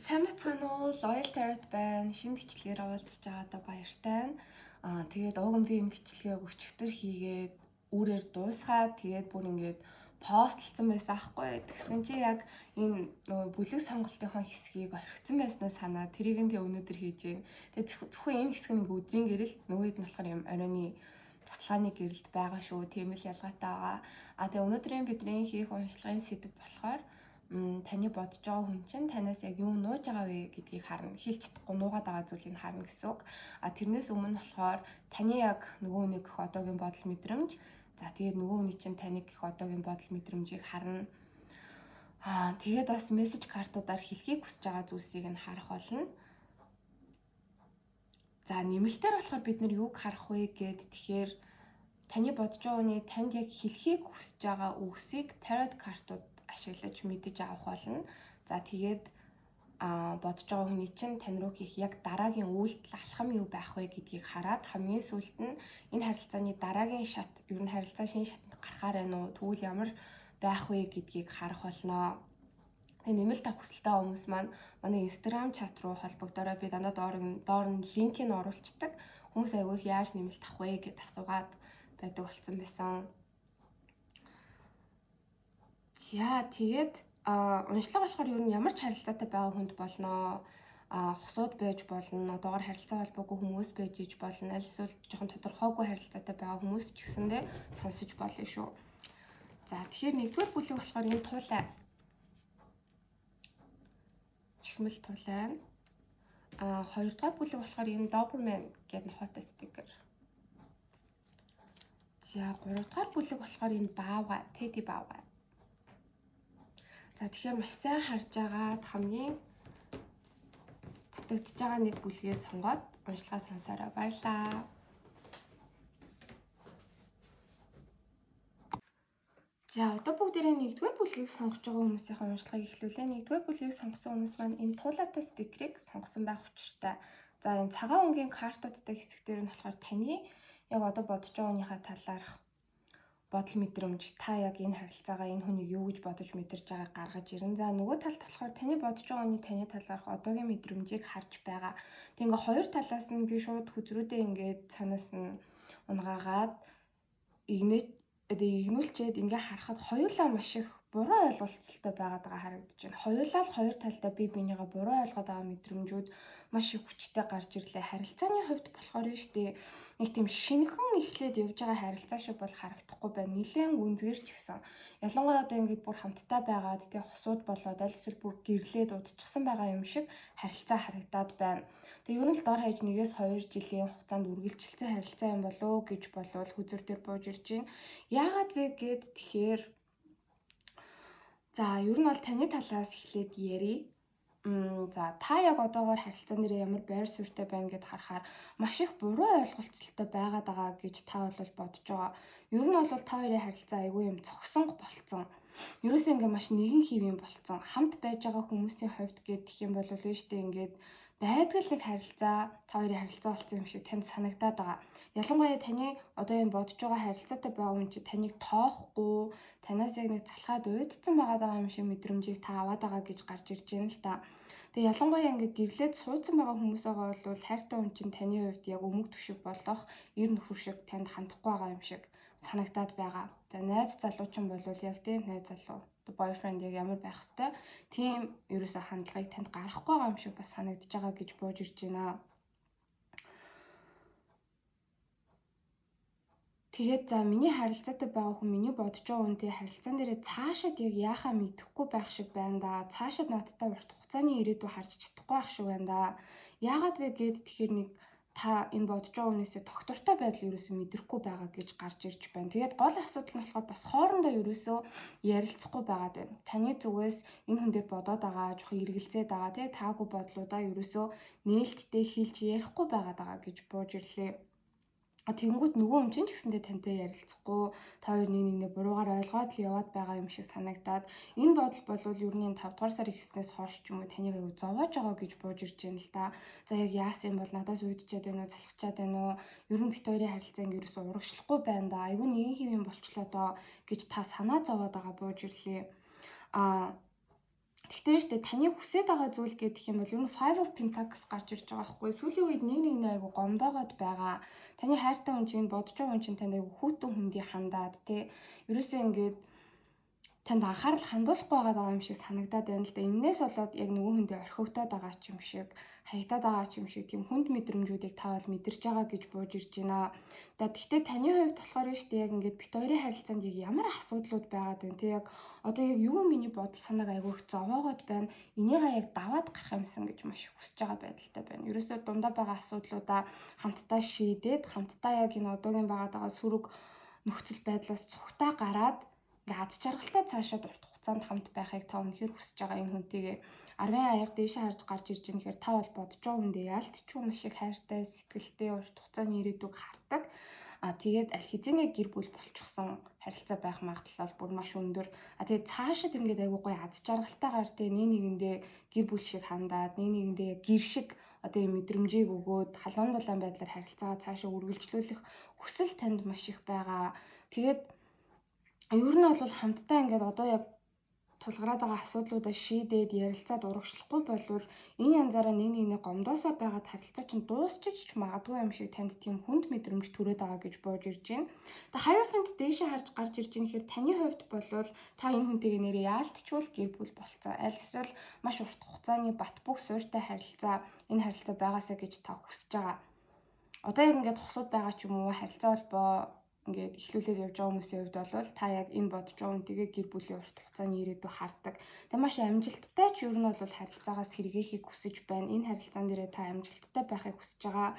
Сайн бацгаана уу? Loyal Tarot байна. Шинэ бичлэгээр уулзч байгаадаа баяртай. Тэгээд уг нь би энэ бичлэгийг өчигдөр хийгээд үүрээр дуусгаад тэгээд бүр ингээд постлцсан байсан аахгүй. Тэгсэн чи яг энэ нөгөө бүлэг сонголтынхоо хэсгийг орхицсан байснаа санаа тэрийг нь тэг өнөөдөр хийж байна. Тэгээд зөвхөн энэ хэсэг нэг өдрийн гэрэл нөгөөд нь болохоор юм оройны тасалгааны гэрэлд байгаа шүү. Тийм л ялгаатай байгаа. Тэгээ өнөөдрийн бидний хийх уншлагын сэдэв болохоор таны бодож байгаа хүн чинь танаас яг юу нууж байгаа вэ гэдгийг харна. Хэлж чадахгүй нуугаад байгаа зүйлийг харна гэсэн үг. Тэрнээс өмнө болохоор таны яг нөгөө нэг гэх одоогийн бодол мэдрэмж, за тэгээд нөгөө хүний чинь таны гэх одоогийн бодол мэдрэмжийг харна. Тэгээд бас мессеж картуудаар хэлхийг хүсэж байгаа зүйлсийг нь харах болно. За нэмэлтээр болохоор бид нар юуг харах вэ гэд тэгэхээр таны бодож байгаа хүний танд яг хэлхийг хүсэж байгаа үгсийг tarot картууд ашиглаж мэдэж авах болно. За тэгээд бодож байгаа хүний чинь тань руу хийх яг дараагийн үйлдэл алхам юу байх вэ гэдгийг хараад хамгийн сүүлд нь энэ харилцааны дараагийн шат, ер нь харилцаа шинэ шатанд гарахаар байна уу, тэгвэл ямар байх вэ гэдгийг харах болно. Тэгээ нэмэлт авах хүсэлтэй хүмүүс маань манай Instagram чат руу холбогдорой. Би дандаа доор нь линкийг оруулцдаг. Хүмүүс айгүйх яаж нэмэлт авах вэ гэдээ асуугаад байдаг болсон байсан. За тэгээд уншлага болохоор ер нь ямар ч харилцаатай байгаа хүнд болно. Хосууд байж болно. Одоогоор харилцаа холбоогүй хүмүүс байж иж болно. Аль эсвэл жоохон тодорхойгүй харилцаатай байгаа хүмүүс ч гэсэндээ сонсож болно шүү. За тэгэхээр нэгдүгээр бүлэг болохоор энэ туулай. Чихмэл туулай. Хоёрдугаар бүлэг болохоор энэ Doberman гэдэг нохотой стикер. За гуравдугаар бүлэг болохоор энэ баавга, Teddy баавга. За тэгэхээр маш сайн харж байгаа хамгийн татагдж байгаа нэг бүлгээ сонгоод уншлагаа сонсороо. Баярлалаа. За одоо бүгдээрээ нэгдүгээр бүлгийг сонгож байгаа хүмүүсийн уншлагыг эхлүүлээ. Нэгдүгээр бүлгийг сонгосон хүмүүс маань энэ туулаатай стикерийг сонгосон байх учиртай. За энэ цагаан өнгийн картуудтай хэсэг дээр нь болохоор таны яг одоо бодож байгааныхаа талаарх бодол мэдрэмж, та яг энэ харилцаагаа энэ хүнийг юу гэж бодож мэдэрж байгааг гаргаж ирэн. За нөгөө талд болохоор таны бодож байгаа хүний таны талаарх одоогийн мэдрэмжийг харж байгаа. Тэг ингээ хоёр талаас нь би шууд хүзрүүдээ ингээд цанаас нь унгаагаад игнүүлчихэд ингээ харахад хоёулаа маш их буруу ойлголцолтой байгаад байгаа харагдаж байна. Хоёулаа л хоёр талдаа бие бинийгаа буруу ойлгоод байгаа мэдрэмжүүд маш их хүчтэй гарч ирлээ. Харилцааны хувьд болохоор нь штэ нэг тийм шинэхэн эхлээд явж байгаа харилцаа шиг бол харагдахгүй байна. Нилээн гүнзгэр ч гэсэн. Ялангуяа одоо ингээд бүр хамтдаа байгаад тэгээ хосууд болоод аль эсвэл бүр гэрлээд удчихсан байгаа юм шиг харилцаа харагдаад байна. Тэгээ ер нь л дор хаяж 1-2 жилийн хугацаанд үргэлжилсэн харилцаа юм болоо гэж болвол хүзэр дээр бууж ирж байна. Яагаад вэ гэд тэгэхээр за ер нь бол таны талаас эхлээд ярий. За та яг одоогоор харилцаан дээр ямар байр суурьтай байна гэд харахаар маш их буруу ойлголцолтой байгаад байгаа гэж та бол бодож байгаа. Ер нь бол та хоёрын харилцаа айгүй юм цогсонго болцсон. Ерөөсөө ингээ маш нэгэн хэвэн болцсон. Хамт байж байгаа хүмүүсийн хувьд гэх юм бол нь штэ ингээд байдгал нэг харилцаа, та хоёрын харилцаа болсон юм шиг танд санагдаад байгаа. Ялангуяа таны одоо энэ бодож байгаа харилцаатай байгаа хүн чинь таныг тоохгүй, танаас яг нэг залхаад уйдсан байгаа юм шиг мэдрэмжийг та аваад байгаа гэж гарч ирж байна л та. Тэгээ ялангуяа ингээд гэрлээд суудсан байгаа хүмүүс байгаа бол хайртай хүн чинь таны хувьд яг өмг түшиг болох эр нөхөр шиг танд хандахгүй байгаа юм шиг санагдаад байгаа. За найз залуучин бол яг тийм найз залуу boyfriend яг ямар байх хэвээр тийм ерөөсө хандлагыг танд гарахгүй байгаа юм шиг бас санагдаж байгаа гэж бууж ирж байна. Тэгээд за миний харилцаатай байгаа хүн миний бодож байгаа хүнтэй харилцаан дээрээ цаашаад яг яахаа мэдэхгүй байх шиг байна да. Цаашаад надтай урт хугацааны ирээдүй харж чадахгүй байх шиг байна да. Яагаад вэ гэд тэгэхээр нэг та энэ бодож байгаа хүнээсээ тогтвортой байдал ерөөсөө мэдрэхгүй байгаа гэж гарч ирж байна. Тэгээд гол асуудал нь болохоор бас хоорондоо ерөөсөө ярилцахгүй байгаад байна. Таны зүгээс энэ хүн дээр бодоод байгаа, жоох эргэлзээд байгаа, тэгээ таагүй бодлуудаа ерөөсөө нээлттэй хэлж ярихгүй байгаад байгаа гэж бууж ирлээ. Тэгэнгүүт нөгөө хүн чинь ч гэсэндээ тантай ярилцахгүй, та хоёр нэг буруугаар ойлгоод л яваад байгаа юм шиг санагдаад энэ бодол болвол ер нь 5 дугаар сар ихснээс хойш ч юм уу таныг аягүй зовоож байгаа гэж бууж ирж байна л да. За яг яасан юм бол надаас үүдчихэд байна уу, залхачаад байна уу? Ер нь бит хоёрын харилцаа ингэ ерөөсөө урагшлахгүй байна да. Аягүй нэгэн хэвэн болчлоо доо гэж та санаа зовоод байгаа бууж ирлээ. Тэгтээ штэ таны хүсэж байгаа зүйл гэдэг юм бол ер нь Five of Pentacles гарч ирж байгаа байхгүй. Сүүлийн үед нэг айгу гомдоогоод байгаа. Таны хайртай хүн чинь бодож байгаа хүн чинь танд айгу хүүтэн хүндий хандаад тий. Ерөөсөө ингээд танд анхаарал хандуулахгүй байгаа юм шиг санагдаад байна л да. Эннээс болоод яг нөгөө хүндээ орхигдоод байгаа ч юм шиг, хаягдаад байгаа ч юм шиг тийм хүнд мэдрэмжүүдийг та бол мэдэрч байгаа гэж бууж ирж байна. Тэгтээ таны хувьд болохоор нь штэ яг ингээд бит хоёрын харилцаанд яг ямар асуудлууд байгаад байна те яг одоо яг юу миний бодол санааг айгүйх зовоогоод байна. Энийгээ яг даваад гарах юмсан гэж маш хүсэж байгаа байдалтай байна. Ерөөсөө дундаа байгаа асуудлуудаа хамтдаа шийдээд хамтдаа яг энэ одоогийн байгаа сүрэг нөхцөл байдлаас цухтаа гараад ингээ аз жаргалтай цаашаад урт хугацаанд хамт байхыг та өнөхөр хүсэж байгаа энэ хүнтэйгээ 10 аяга дээшээ харж гарч ирж байгаа нэхэр та бол бодож байгаа хүндээ яалтчгүй маш их хайртай сэтгэлтэй урт хугацааны ирээдүг хардаг. Тэгээд аль хэзээ гэр бүл болчихсон харилцаа байх магадлал бүр маш өндөр. Тэгээд цаашид ингээд айгуу гоё аз жаргалтайгаар тэ нэгэндээ гэр бүл шиг хандаад нэгэндээ гэр шиг одоо юм мэдрэмжийг өгөөд халуун дулаан байдлаар харилцаагаа цаашаа үргэлжлүүлэх хүсэл танд маш их байгаа. Тэгээд ер нь бол хамтдаа ингээд одоо яг тулгараад байгаа асуудлуудаа шийдээд ярилцаад урагшлахгүй болвол энэ янзаараа нэг гомдоосоо байгаад харилцаа чинь дуусчих ч магадгүй юм шиг танд тийм хүнд мэдрэмж төрөөд байгаа гэж бууж ирж байна. Тэгээ Hierophant дээшээ харж гарч ирж байгаа нэхэр таны хувьд болвол та энэ хүнтэйгээ нэрээ яалтчгүй гэр бүл болцоо. Аль эсвэл маш урт хугацааны бат бөх суурьтай харилцаа энэ харилцаа байгаасаа гэж та хүсэж байгаа. Одоо яг ингээд хосууд байгаа ч юм уу харилцаа холбоо ингээд эхлүүлээд явж байгаа хүмүүсийн хувьд бол та яг энэ бодож байгаа үнтэйгээ гэр бүлийн урт хугацааны ирээдүй хардаг. Тэгээ маш амжилттай ч ер нь бол харилцаагаас сэргээхийг хүсэж байна. Энэ харилцаан дээрээ та амжилттай байхыг хүсэж байгаа.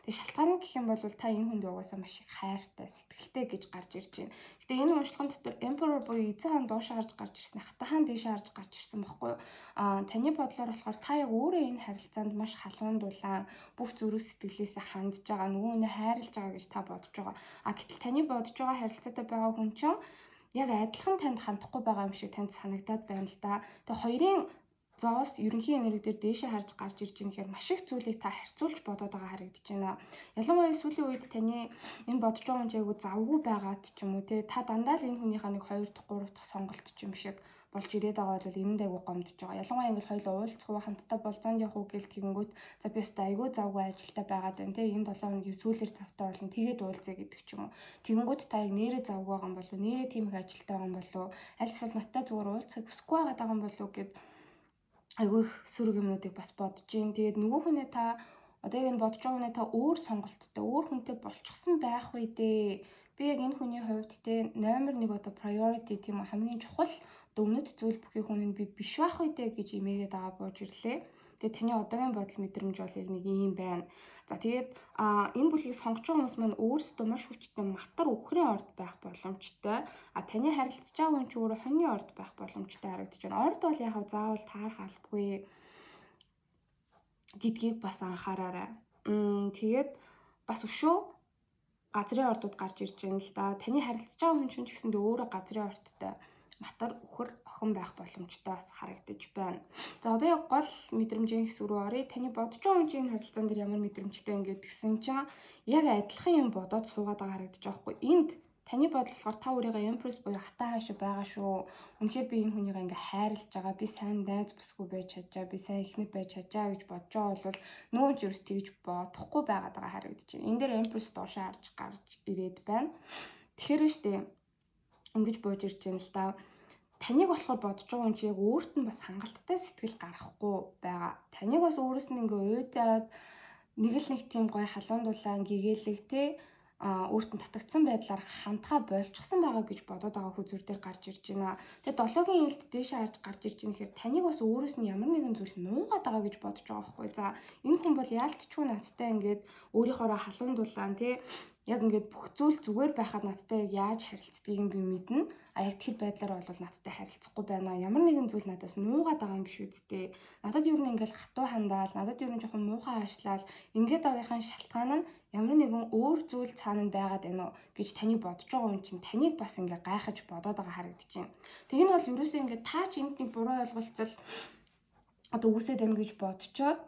Тэгээ шалтгаан гэх юм бол та энэ хүнд угаасаа маш их хайртай, сэтгэлтэй гэж гарч ирж байна. Гэтэ энэ уншлагын дотор Emperor буюу эзэн хаан доошоо гарч ирсэн, хатан хаан дээшээ харж гарч ирсэн баггүй юу? Таны бодлоор болохоор та яг өөрөө энэ харилцаанд маш халуун дулаан, бүх зүрх сэтгэлээсээ хандж байгаа, нөгөө хүнээ хайрлаж байгаа гэж та бодож байгаа. Гэтэл таны бодож байгаа харилцаатай байгаа хүн чинь яг адилхан танд хандахгүй байгаа юм шиг танд санагдаад байна л да. Тэгээ хоёрын зоос ерөнхий энерги дээр дээшээ харж гарч ирж байгаа нэхэр маш их зүйлийг та харьцуулж бодоод байгаа харагдаж байна. Ялангуяа сүүлийн үед таны энэ бодож байгаа хүн айгу завгүй байгаад ч юм уу те та дандаа л энэ хүнийхээ нэг 2 дахь 3 дахь сонголт ч юм шиг болж ирээд байгаа бол энэнд айгу гомдож байгаа. Ялангуяа ингээл хоёул уулзах уу хамтдаа болзоонд явах уу гэл тэгэнгүүт за би өстой айгу завгүй ажилтаа байгаад байна те энэ 7 хоногийн сүүлээр завтаа болно тэгээд уулзъя гэдэг ч юм уу. Тэгэнгүүт та яг нэрээ завгүй байгаа юм болов уу? Нэрээ тийм их ажилтаа байгаа юм болов уу? Аль эсвэл надтай зүгээр уулзахыг хүсэхгүй байгаа юм болов уу гэд айгүй их сөрөг юмнуудыг бас бодож гин. Тэгээд нөгөө хүнээ та одоо яг энэ бодож байгаа хүнээ та өөр сонголттой, өөр хүнтэй болчихсон байх үү дээ. Би яг энэ хүний хувьд те номер 1 одоо priority тийм үү хамгийн чухал өмнөд зүйл бүхий хүн нь би биш байх үү дээ гэж имээгээд байгаа бууж ирлээ. Тэгээ таны одоогийн бодол мэдрэмж бол яг нэг юм байна. За тэгээд энэ бүлгийг сонгож байгаа хүмүүс маань өөрсдөө маш хүчтэй матар өхрийн орд байх боломжтой. Таны харилцаж байгаа хүн ч өөрөө хоньны орд байх боломжтой харагдаж байна. Орд бол яг заавал таарах албагүй гэдгийг бас анхаараарай. Тэгээд бас өшөө газрын ордууд гарч ирж байна л да. Таны харилцаж байгаа хүн ч гэсэндээ өөрөө газрын ордтой матар өхөр охин байх боломжтой бас харагдаж байна. За одоо яг гол мэдрэмжийн хэсэг рүү оръё. Таны бодож байгаа хүн чинь харилцаан дээр ямар мэдрэмжтэй ингээд гэсэн чинь яг адилхан юм бодоод суугаад байгаа харагдаж байгаа хгүй. Энд таны бодол болохоор та өөрийгөө Empress буюу хатан хаан шиг байгаа шүү. Үнэхээр би энэ хүнийгээ ингээ хайрлаж байгаа. Би сайн найз бүсгүй байж чаджаа. Би сайн эхнэр байж чаджаа гэж бодож байгаа бол нөгөө ч юус тэгж бодохгүй байгаад байгаа харагдаж байна. Энэ дээр Empress доошоо харж гарч ирээд байна. Тэгэхээр нь штэ ингэж бууж ирж байна л да. Таныг болохоор бодож байгаа юм чи яг өөрт нь бас хангалттай сэтгэл гаргахгүй байгаа. Таныг бас өөрөөс нь ингээ уйдаад нэг л нэг тийм гоё халуун дулаан гэгээлэг те өөрт нь татагдсан байдлаар хандхаа болчихсон байгаа гэж бодоод байгаа хүзүр дээр гарч ирж байна. Тэгээ 7-гийн ээлд дээшээ харж гарч ирж байгаа нэхэр таныг бас өөрөөс нь ямар нэгэн зүйл нуугаад байгаа гэж бодож байгаа байхгүй. За энэ хүн бол яалтчгүй надтай ингээд өөрийнхоороо халуун дулаан те яг ингээд бүх зүйл зүгээр байхад надтай яг яаж харилцдгийг би мэднэ. Яг тэр байдлаар бол надтай харилцахгүй байна. Ямар нэгэн зүйл надаас нуугаад байгаа юм биш үсттэй. Надад юу нэг ингээл хатуу хандаал, надад юу нэг жоохон муухай аашлал, ингээд байгийнхын шалтгаан нь ямар нэгэн өөр зүйл цаана нь байгаад байна уу гэж таны бодож байгаа юм чинь таныг бас ингээ гайхаж бодоод байгаа харагдаж байна. Тэг энэ бол ерөөсөө ингээ таач энд нэг буруу ойлголцол одоо үүсээд байна гэж бодцоод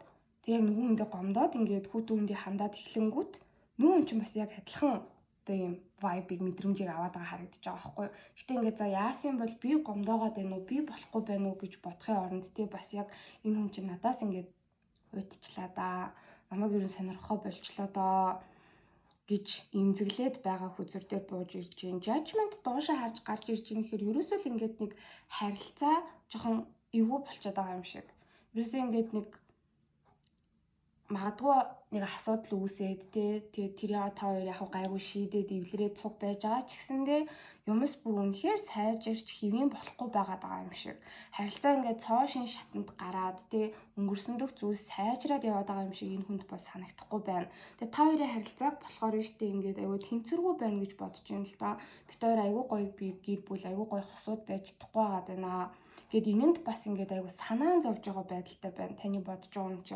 тэг яг нөгөө хүндээ гомдоод ингээд хүүтэн хүндээ хандаад эхлэнгүүт нүүн чинь бас яг адилхан одоо ийм vibe-ийг мэдрэмжийг аваад байгаа харагдаж байгаа байхгүй юу. Гэтэ ингээд за яасан бол би гомдоогоод байна уу, би болохгүй байна уу гэж бодохын оронд тий бас яг энэ хүн чинь надаас ингээд уйдчлаа да. Намайг юу сонирхоо болчлоо доо гэж имзэглээд байгаа хүзэр дээр бууж ирж гин. Judgment доошоо харж гарч ирж гин гэхээр ерөөсөө л ингээд нэг харилцаа жоохон эвгүй болчиход байгаа юм шиг. Ерөөсөө ингээд нэг магадгүй нэг асуудал үүсээд тэгээ тэрийг та хоёр яг гайгүй шийдээд эвлэрээ цуг байж байгаа ч гэсэндээ юмс бүр үнэхээр сайжирч хэвийн болохгүй байгаад байгаа юм шиг. Харилцаа ингээд цоошин шатанд гараад өнгөрсөндөх зүйлс сайжраад яваад байгаа юм шиг энэ хүнд бас санагдахгүй байна. Тэгээ та хоёрын харилцааг болохоор штэ ингээд айгүй тэнцвэргүй байна гэж бодож юм л да. Бид хоёр айгүй гоё гэр бүл айгүй гоё хосууд байж чадахгүй байгаад байна. Гэт энэнд бас ингээд айгу санаан зовж байгаа байдалтай байна. Таны бодож байгаа юм чи.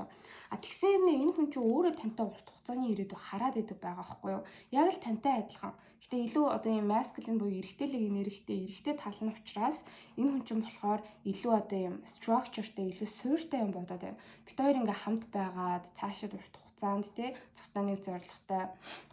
Тэгсэн хэрнээ энэ хүн чи өөрөө тантай урт хугацааны ирээдүй хараад идэг байгаа байхгүй юу? Яг л тантай адилхан. Гэтэ илүү одоо юм masculine буюу эрэгтэйлэг эрэгтэй тал нь учраас энэ хүн чинь болохоор илүү одоо юм structureтэй, илүү суурьтай юм бодоод байна. Бид хоёр ингээ хамт байгаад цаашид урт хугацаанд цогтойныг зорилготой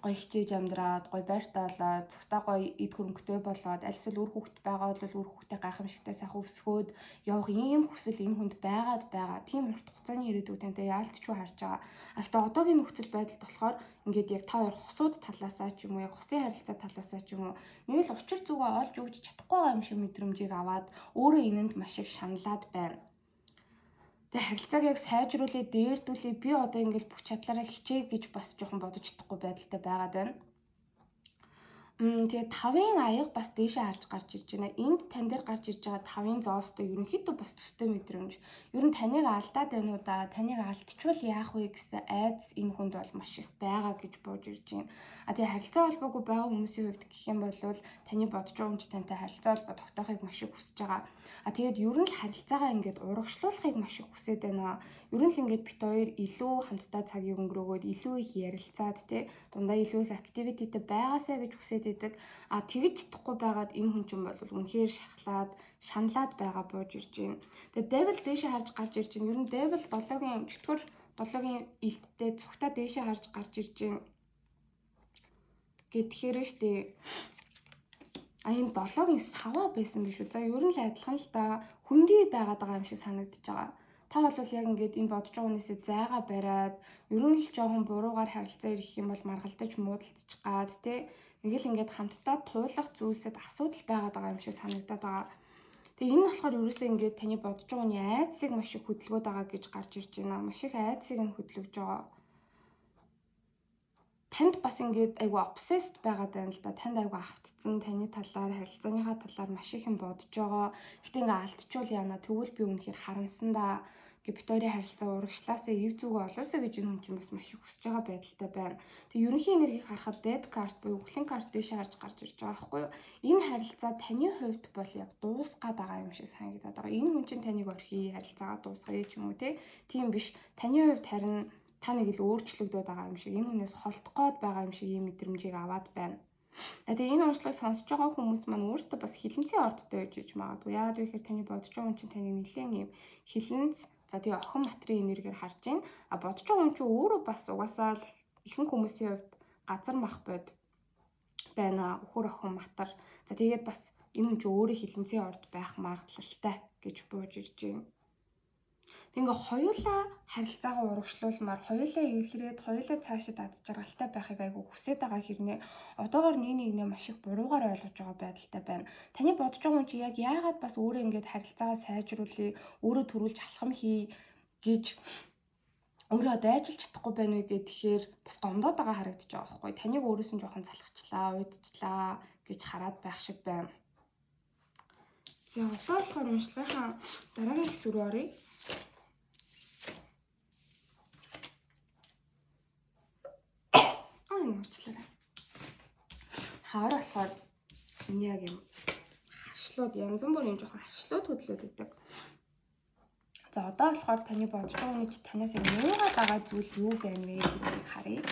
гоё хичээж амьдраад гоё байртай болоод цогтой гоё эд хөрөнгөтэй болоод аль эсвэл үр хүүхэд байгаа бол үр хүүхдээ гайхамшигтай сайхан өсгөөд явах ийм хүсэл энэ хүнд байгаа. Тийм урт хугацааны ирээдүй тантай яалтчгүй харж байгаа. Гэхдээ одоогийн нөхцөл байдалд болохоор ингээд яг та хоёр хосууд талаасаа ч юм уу яг хосын харилцаа талаасаа ч юм уу нэг л учир зүгөө олж өгч чадахгүй байгаа юм шиг мэдрэмжийг аваад өөрөө энэнд маш их шаналаад байна. Тэгээ харилцааг яг сайжруулээ, дээрдүүлээ, би одоо ингээл бүх чадлаараа хичээ гэж бас жоохон бодож чадахгүй байдалтай байгаад байна. Тэгээ 5-ын аяга бас дээшээ харж гарч ирж байна. Энд тань дээр гарч ирж байгаа 5-ын зоостой ерөнхийдөө бас төстэй мэдрэмж. Ер нь таныг алдаад байна уу да? Таныг алдчихвал яах вэ гэсэн айдас энэ хүнд бол маш их байгаа гэж бууж ирж байна. Тэгээ харилцаа холбоогүй байгаа хүмүүсийн хувьд гэх юм бол таны бодож байгаа юм чи тантай харилцаа холбоо тогтоохыг маш их хүсэж байгаа. Тэгээд ер нь л харилцаагаа ингээд урагшлуулахыг маш их хүсэж байна. Ер нь л ингээд бит хоёр илүү хамтдаа цагийг өнгөрөөгөөд илүү их ярилцаад дундаа илүү их activity-тэй байгаасаа гэж хүсэж идэг. Тэгж чадахгүй байгаад энэ хүн чинь бол үнэхээр шаналаад байгаа бууж ирж байна. Тэгээ devil дээшээ харж гарч ирж байна. Ер нь devil 7-гийн илттэй цогтаа дээшээ харж гарч ирж байна. Гэтгэхээр штэ энэ 7-гийн саваа байсан биш үү? За ер нь л адилхан л да. Хүндий байгаад байгаа юм шиг санагдаж байгаа. Та бол яг ингээд энэ бодож байгаа хүнээсээ зайгаа бариад ер нь л жоохон буруугаар харилцаа ирэх юм бол маргалдаж муудалцчих гад нэг л ингээд хамтдаа туулах зүйлсэд асуудал байгаад байгаа юм шиг санагдаад байгаа. Тэгээ энэ болохоор ерөөсөө ингээд таны бодож байгаа хүний айдсыг маш их хөдөлгөөд байгаа гэж гарч ирж байна. Маш их айдсыг нь хөдөлгөж байгаа. Танд бас ингээд айгу obsessed байгаад байна л да. Танд айгу автцсан, таны талаар, харилцааныхаа талаар маш их юм бодож байгаа. Гэтэ ингээд алдчихвал яана тэгвэл би үнэхээр харамсан да. Бит хоёрын харилцаа урагшлаасаа эв зүгөө олоосоо гэж энэ хүн чинь бас маш их хүсэж байгаа байдалтай байна. Тэгээ ерөнхий энергийг харахад dead card буюу үхлийн карт дэше харж гарч ирж байгаа байхгүй юу? Энэ харилцаа таны хувьд бол яг дуусгаад байгаа юм шиг санагдаад байгаа. Энэ хүн чинь таныг орхий, харилцаагаа дуусгая ч юм уу тийм биш. Таны хувьд харин та нэг л өөрчлөгдөд байгаа юм шиг, энэ хүнээс холдох гээд байгаа юм шиг ийм мэдрэмжийг аваад байна. Тэгээ энэ онцлог сонсож байгаа хүмүүс маань өөрсдөө бас хилэнцгийн ордтой байж магадгүй. Яагаад вэ гэхээр таны бодож байгаа хүн чинь таныг нэлээд ийм хилэнц тэгээ охин матрийн энергээр харж байна. Бодож байгаа хүн чинь өөрөө бас угаасаа л ихэнх хүмүүсийн хувьд газар мах бод байна. Өхөр охин матар. Тэгээд бас энэ хүн чинь өөрөө хилэнцгийн орд байх магадлалтай гэж бууж ирж байна. Ингээ хоёулаа харилцаагаа урагшлуулмаар, хоёулаа эвлэрээд, хоёулаа цаашид аз жаргалтай байхыг айгүй хүсэж байгаа хэрнээ одоогоор нэг маш их буруугаар ойлгож байгаа байдалтай байна. Таны бодож байгаа юм чи яг яагаад бас өөрөө ингээд харилцаагаа сайжруулъя, өөрөө төрүүлж алхам хий гэж өөрөө дайжилж чадахгүй байна үү гэхээр бас гомдоод байгаа харагдаж байгаа байхгүй. Таныг өөрөөс нь жоохон залхачлаа, уйдчлаа гэж хараад байх шиг байна. За одоо болохоор уншлахаа дараагийн хэсэг рүү оръё. Уучлаарай. Хаар болохоор энэ яг юм харшлууд янз бүрийн жоохон харшлууд хөдлөөд өгдөг. За одоо болохоор таны бодож байгаа хүний чи танаас нуугаад байгаа зүйл юу байна вэ гэдгийг харъя.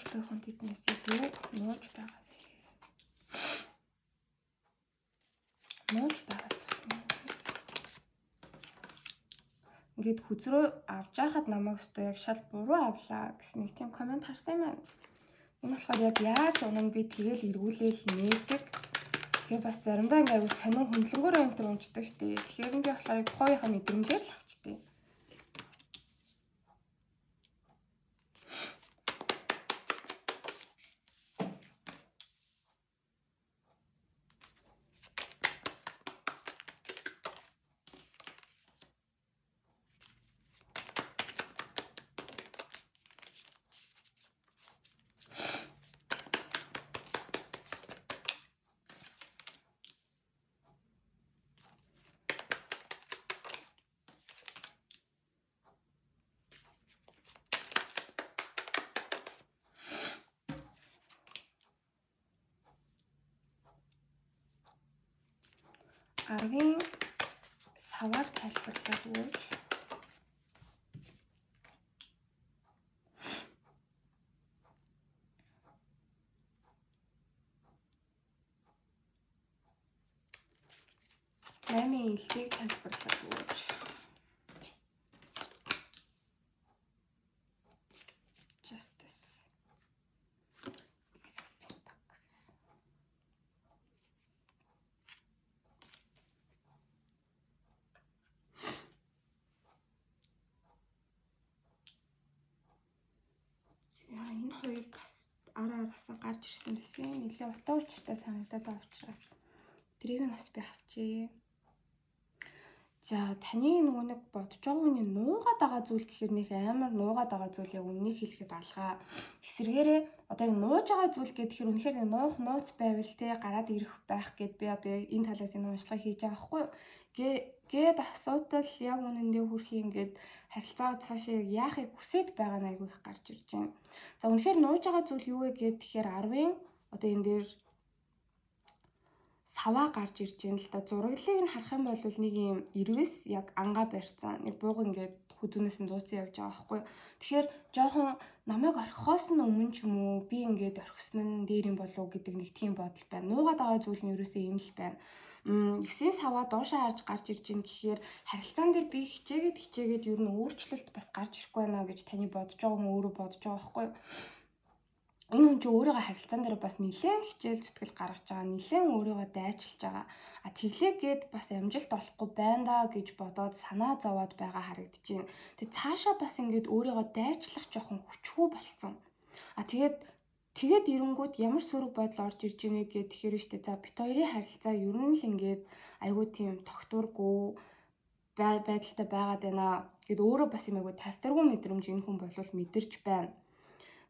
хүн тэднээсээ юу нууж байгаа вэ? Нууж байгаа зүйл. Ингээд хүзрөө авч яхад намайг өстө яг шал буруу авлаа гэсэн нэг тийм комент харсан юм байна. Энэ болохоор яг яаж унаг би тэгэл эргүүлээл нээдэг. Тэгээ бас заримдаа ингээд аягүй сонин хөндлөнгөөр энэ төр унждаг шүү дээ. Тэгэхээр би болохоор тухайхаа мэдрэмжээр л авчдээ. Арвын саваар тайлбарлаад өгөөч. Наймын илтийг тайлбарлаад өгөөч. Justice. Энэ хоёр бас араасаа гарч ирсэн байсан. Нэлээ утга учиртай санагдаад байгаа учраас тэрийг нь бас би авчээ. За таны нөгөө нэг бодож байгаа хүний нуугаад байгаа зүйл гэхээр нэг амар нуугаад байгаа зүйл яг үннийг хэлэхэд алгаа. Эсвэргээрээ одоо яг нууж байгаа зүйл гэхээр үнэхээр нэг нууц байвал те гараад ирэх байх гэд би одоо энэ талаас энэ уншлагыг хийж байгаа байхгүй юу. Гээд асуудал яг үнэндээ хүрхий ингээд харилцаа цаашаа яахыг хүсэж байгаа нь айгүй их гарч ирж байна. За үнэхээр нууж байгаа зүйл юу вэ гэхээр 10-ын одоо энэ дээр саваа гарч ирж байна л да. Зураглалыг нь харах юм бол нэг юм ирвэс яг ангаа барьцсан. Нэг бууг ингээд хүзүүнээс нь зууцсан явж байгаа байхгүй. Тэгэхээр жоохон намайг орхихоос нь өмнө ч юм уу би ингээд орхисон нь дээр юм болов уу гэдэг нэг тийм бодол байна. Нуугаад байгаа зүйл нь ерөөсөө энэ л байна. 9-ийн саваа доошоо харж гарч ирж байна гэхээр харилцаан дээр би хичээгээд ер нь өөрчлөлт бас гарч ирэхгүй байна гэж таны бодож байгаа хүн өөрөө бодож байгаа байхгүй. Энэ хүн чинь өөрийгөө харилцаан дээр бас нэлээд хичээл зүтгэл гаргаж байгаа, нэлээд өөрийгөө дайчилж байгаа. Тэглээгээд бас амжилт олохгүй байна да гэж бодоод санаа зовоод байгаа харагдаж байна. Тэг цаашаа бас ингээд өөрийгөө дайчлах жоохон хүчгүй болцсон. Тэгээд эрэнгүүд ямар сөрөг бодол орж ирж ийнэ гэхээр штэ. За бит хоёрын харилцаа ер нь л ингээд айгүй тийм тогтворгүй байдалтай байгаад байна гэд өөрөө бас юм айгүй тавтаргүй мэдрэмж энэ хүн болвол мэдэрч байна.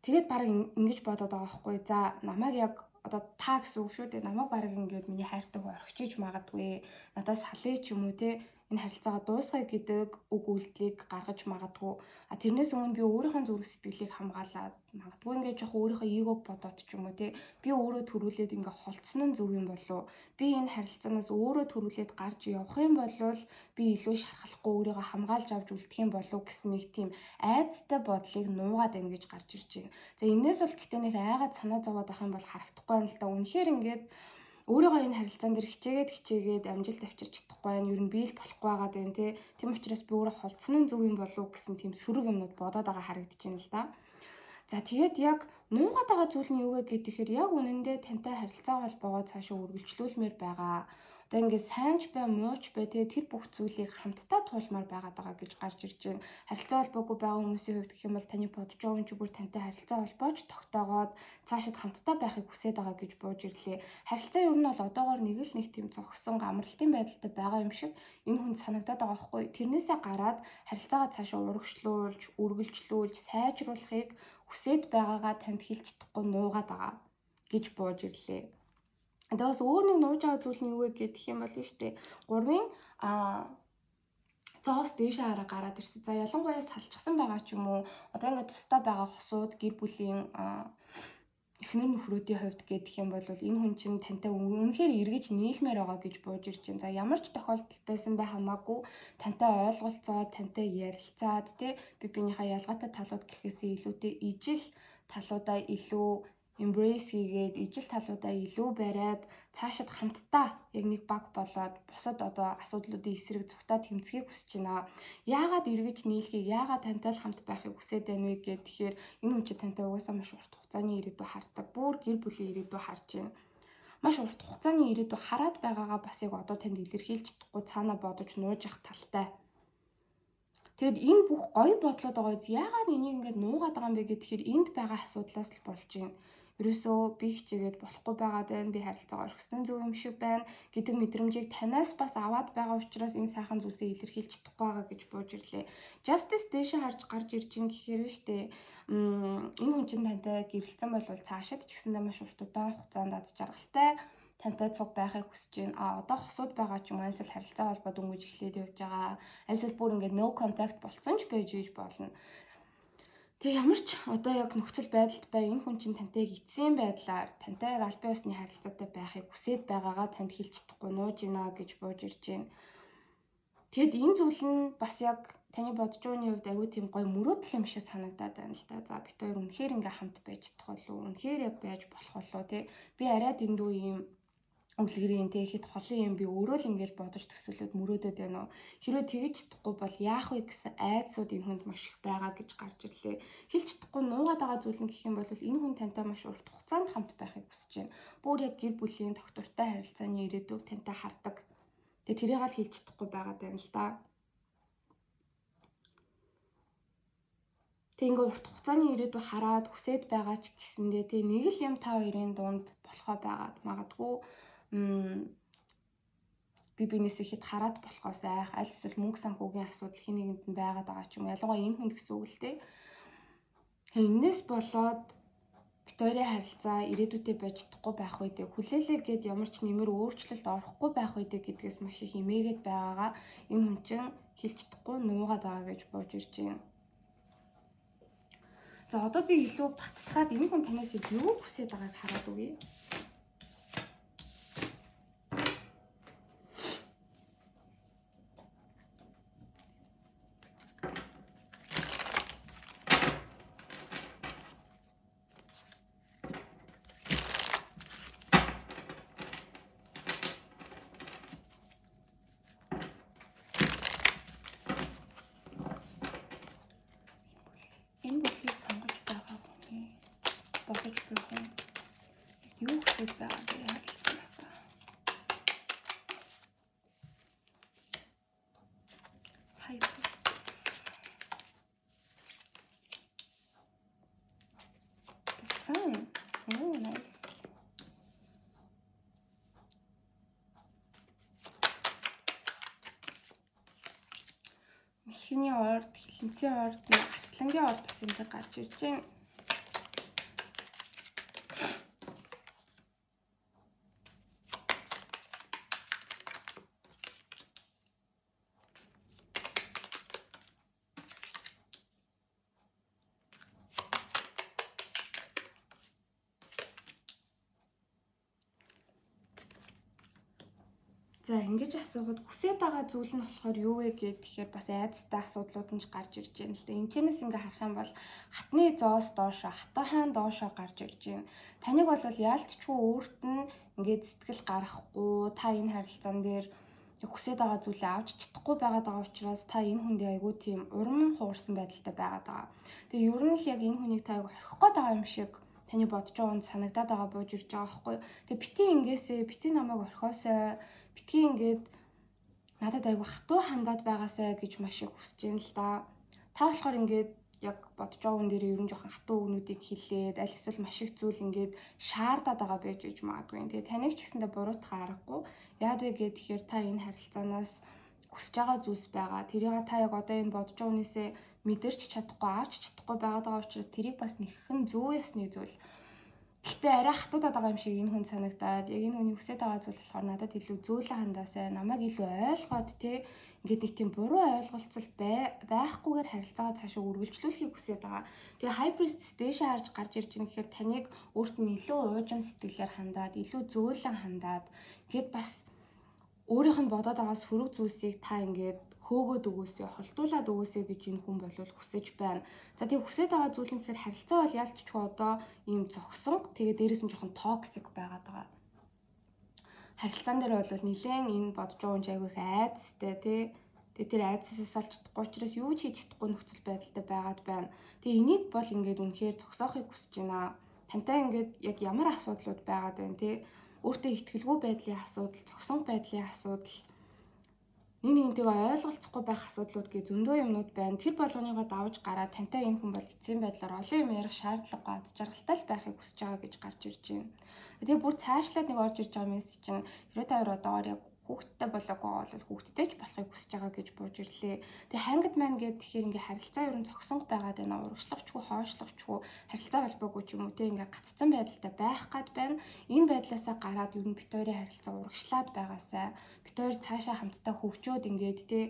Тэгээд баг ингэж бодоод байгаа байхгүй. За намайг яг одоо та гэсэн үг шүү дээ. Намайг баг ингээд миний хайртай хүн орхиж магадгүй. Надаас салъя ч юм уу те. Энэ харилцаагаа дуусгая гэдэг үг үйлдэлийг гаргаж магадгүй. Тэрнээс өмнө би өөрийнхөө зүрх сэтгэлийг хамгаалаад магадгүй ингээд жоох өөрийнхөө эгог бодоод ч юм уу те. Би өөрөө төрүүлээд ингээд холцсон нь зөв юм болов. Би энэ харилцаанаас өөрөө төрүүлээд гарч явах юм бол би илүү шархалахгүй өөрийгөө хамгаалж авч үлдэх юм болов гэсэн нэг тийм айцтай бодлыг нуугаад байна гэж гарч ирж байна. За энэс бол гэтээ нэг айгаад санаа зовоод авах юм бол харагдахгүй байна л да. Үнэхээр ингээд өөрийгөө энэ харилцаан дээр хичээгээд амжилт авчирч чадахгүй байна. Ер нь би л болохгүй байгаа юм те. Тийм учраас би өөрөө холцсон нь зөв юм болов гэсэн тийм сөрөг юмнууд бодоод байгаа харагдаж байна л да. За тэгээд яг нуугаад байгаа зүйл нь юу вэ гэхээр яг үнэндээ тантай харилцаа холбоогоо цаашаа үргэлжлүүлмээр байгаа. Одоо ингээд сайн ч бай, муу ч бай тэгээ тэр бүх зүйлийг хамтдаа туулмаар байгаа гэж гарч ирж байна. Харилцаа холбоогүй байгаа хүмүүсийн хувьд гэх юм бол таны бодож байгаа юм чи бүр тантай харилцаа холбооч тогтоогоод цаашид хамтдаа байхыг хүсэж байгаа гэж бууж ирлээ. Харилцаа ер нь бол одоогоор нэг л нэг тийм зогссон амралтын байдалтай байгаа юм шиг энэ хүнд санагдаад байгаа байхгүй. Тэрнээсээ гараад харилцаагаа цаашаа үргэлжлүүлж, сайжруулахыг хүсэж байгаагаа танд хэлж чадахгүй нуугаад байгаа гэж бууж ирлээ. Тэгээс өөр нэг нууж байгаа зүйл нь юу вэ гэх юм бол штэ 3-ын зоос дээшээ хараа гараад ирсэн. За ялангуяа салчсан байгаа ч юм уу одоо ингээд тусдаа байгаа хосууд гэр бүлийн эхнэр нөхрөөдийн хувьд гэх юм бол энэ хүн чинь тантай үнэхээр эргэж нийлмээр байгаа гэж бууж ирж байна. За ямар ч тохиолдол байсан бай хамаагүй тантай ойлголцоод тантай ярилцаад тий биенийхээ ялгаатай талууд гэхээсээ илүүтэй ижил талуудаа илүү embrace хийгээд ижил талуудаа илүү бариад цаашид хамтдаа яг нэг баг болоод бусад одоо асуудлуудын эсрэг зүгтаа тэмцэхийг хүсэж байна. Яагаад эргэж нийлхийг, яагаад тантай л хамт байхыг хүсэж байна вэ гэхээр энэ хүн чинь тантай угаасаа маш урт хугацааны ирээдүй хардаг. Бүр гэр бүлийн ирээдүй харж байна. Маш урт хугацааны ирээдүй хараад байгаагаа бас яг одоо танд илэрхийлж чадахгүй цаанаа бодож нууж явах талтай. Тэгэд энэ бүх гоё бодлоод байгаа үз яагаад энийг ингээд нуугаад байгаа юм бэ гэхээр энд байгаа асуудлаас л болж байна. Ерөөсөө би хичээгээд болохгүй байгаад байна. Би харилцаагаа орхисон зөв юм шиг байна гэдэг мэдрэмжийг танаас бас аваад байгаа учраас энэ сайхан зүйлсээ илэрхийлж чадахгүй байгаа гэж бууж ирлээ. Justice дэше харж гарч ирж ин гэхээр штэ энэ хүн чинь тантай гэрэлцэн болвол цаашид ч гэсэндээ маш урт удаан хугацаанд аз жаргалтай тантай цуг байхыг хүсэж байна. Одоо хосууд байгаа ч юм альсэл харилцаа холбоо дөнгөж эхлээд явж байгаа. Альсэл бүр ингээд no contact болцсон ч байж болно. Тэг ямар ч одоо яг нөхцөл байдалд бай энэ хүн чинь тантай эцсийн байдлаар тантай яг аль бие усны харилцаатай байхыг хүсээд байгаагаа танд хэлж чадахгүй нууж гинэ гэж бууж ирж байна. Тэгэд энэ зүйл нь бас яг таны бодож байгааны хувьд аюу тийм гоё мөрөөдөл юм шиг санагдаад байна л да. За бит хоёр үнэхээр ингээ хамт байж чадах болов уу? Үнэхээр яг байж болох болов уу? Би арай дэндүү юм өвлгэрийн те хэд холын юм би өөрөө л ингээл бодож төсөөлөд мөрөөдөд байна уу. Хэрвээ тэгэж чадахгүй бол яах вэ гэсэн айдсууд энэ хүнд маш их байгаа гэж гарч ирлээ. Хэлж чадахгүй нуугаад байгаа зүйл нь гэх юм бол энэ хүн тантай маш урт хугацаанд хамт байхыг хүсэж байна. Бүр яг гэр бүлийн доктортой харилцааны ирээдүйг тантай хардаг. Тэгээ тэрийг л хэлж чадахгүй байгаад байна л да. Тэг ингээ урт хугацааны ирээдүй хараад хүсээд байгаа ч гэсэндээ тэг нэг л юм та хоёрын дунд болохоо байгаад магадгүй би бинээс ихэд хараад болохоос айх аль эсвэл мөнгө санхүүгийн асуудал хин нэгэнд нь байгаад байгаа ч юм. Ялангуяа энэ хүн гэсэн үг л дээ. Энэс болоод битүүрийн харилцаа ирээдүйдээ байж чадахгүй байх үедээ хүлээлээ гэд ямар ч нэмэр өөрчлөлт орохгүй байх үедээ гэдгээс маш их эмээгээд байгаагаа энэ хүн чинь хэлж чадахгүй нуугаад байгаа гэж бууж ирж байна. За одоо би илүү баталгаад энэ хүн танаас юу хүсэж байгааг хараад үгэй. Энэ бүхийг сонгож байгаа хүн бодож буй хүн юу хүсэж байгаа вэ харилцаанаас. High Priestess. The Sun. Oh, nice. Мэлхний орд, хилэнцгийн орд, арслангийн орд бас энэ гарч ирж байна. За ингэж асуухад хүсэж байгаа зүйл нь болохоор юу вэ гэхээр бас айдастай асуудлууд нь гарч ирж байна л да. Энэчнээс ингээ харах юм бол хатны зоос доошо, хатахан доошо гарч ирж байна. Таныг бол яалтчгүй өөрт нь ингээд сэтгэл гарахгүй, та энэ харилцаан дээр хүсэж байгаа зүйлээ авч чадахгүй байгаад байгаа учраас та энэ хүндээ айгүй тийм урам хуурсан байдалтай байгаад байгаа. Тэгээ ер нь л яг энэ хүнийг та айгүй орхих гээд байгаа юм шиг таны бодож байгаанд санагдаад байгаа бууж ирж байгаа байхгүй. Тэгээ бити ингээсээ, бити намайг орхиосоо битгий ингээд надад айгүй хатуу хандаад байгаасай гэж маш их хүсэж байна л да. Та болохоор ингээд яг бодож байгаа хүн дээр ер нь жоохон хатуу үгнүүдийг хэлээд аль эсвэл маш их зүйл ингээд шаардаад байгаа байж иж магадгүй. Тэгээ таныг ч гэсэндээ буруутах аргагүй. Яад вэ гэхээр та энэ харилцаанаас хүсэж байгаа зүйлс байгаа. Тэрийг та яг одоо энэ бодож байгаа хүнээсээ мэдэрч чадахгүй, авч чадахгүй байгаад байгаа учраас тэрийг бас нэххэн зөө ясны зүйл. Гэтэ арай хатуудаад байгаа юм шиг энэ хүн санагдаад яг энэ хүний хүсэж байгаа зүйл болохоор надад илүү зөөлөн хандаасай, намайг илүү ойлгоод те ингээд нэг тийм буруу ойлголцол байхгүйгээр харилцаагаа цаашаа үргэлжлүүлэхийг хүсэж байгаа. Тэгээ High Priestess дээшээ харж гарч ирж байгаа гэхээр таныг өөрт нь илүү уужим сэтгэлээр хандаад, илүү зөөлөн хандаад гээд бас өөрийнх нь бодоод байгаа сөрөг зүйлсийг та ингээд хөөгөөд өгөөсэй, холдуулаад өгөөсэй гэж энэ хүн бол хүсэж байна. За тийм хүсэж байгаа зүйл нь гэхээр харилцаа бол ялцчихгүй одоо ийм зогсон. Тэгээ дээрээс нь жоохон токсик байгаад байгаа. Харилцаан дээр бол нэлээд энэ бодож байгаа хүн айгүй их айцтай тий. Тэгээ тэр айцсаас салж чадахгүй учраас юу ч хийж чадахгүй нөхцөл байдалтай байгаад байна. Тэгээ энийг бол ингээд үнэхээр зогсоохыг хүсэж байна. Тантай ингээд яг ямар асуудлууд байгаад байна тий. Өөртөө ихтгэлгүй байдлын асуудал, зогсон байдлын асуудал, нэг нэгнтэйгээ ойлголцохгүй байх асуудлууд гээ зөндөө юмнууд байна. Тэр болгоныгоо давж гараад тантай энэ хүн бол эцсийн байдлаар олон юм ярих шаардлагагүй аз жаргалтай л байхыг хүсэж байгаа гэж гарч ирж байна. Тэгээ бүр цаашлаад нэг орж ирж байгаа мессеж чинь хэрвээ та хоёр одоогоор яг хүүхдтэй болоогүй бол хүүхдтэй ч болохыг хүсэж байгаа гэж бууж ирлээ. Тэгээ хангад маань гээд тэгэхээр ингээ харилцаа ер нь зогсон байгаад байна. Урагшлахчгүй, хоошлохчгүй, харилцаа холбоогүй ч юм уу те ингээ гаццсан байдалтай байх гад байна. Энэ байдлаасаа гараад ер нь бит хоёрын харилцаа урагшлаад байгаасаа бит хоёр цаашаа хамтдаа хөгжөөд ингээд те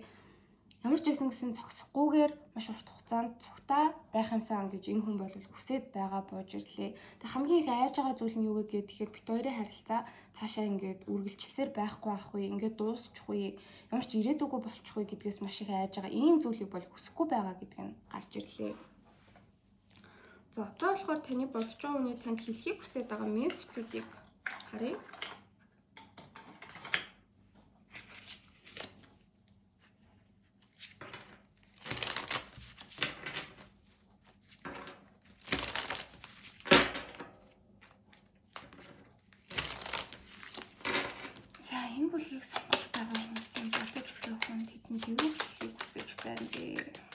ямар ч байсан гэсэн зогсохгүйгээр маш урт хугацаанд цугтаа байх юмсан гэж энэ хүн бол хүсээд байгаа бууж ирлээ. Тэг хамгийн их айж байгаа зүйл нь юу вэ гэхээр бит хоёрын харилцаа цаашаа ингээд үргэлжилсээр байхгүй ахгүй, ингээд дуусчихгүй, ямар ч ирээдүгөө болчихгүй гэдгээс маш их айж байгаа. Ийм зүйлийг бол хүсэхгүй байгаа гэдг нь гарч ирлээ. За одоо болохоор таны бодож байгаа хүний танд хэлхийг хүсэж байгаа мессежүүдийг харъя. Энэ бүлгийг сонгож байгаа хүмүүсийн бодож буй хүн тэдэнд юу хэлхийг хүсэж байна вэ?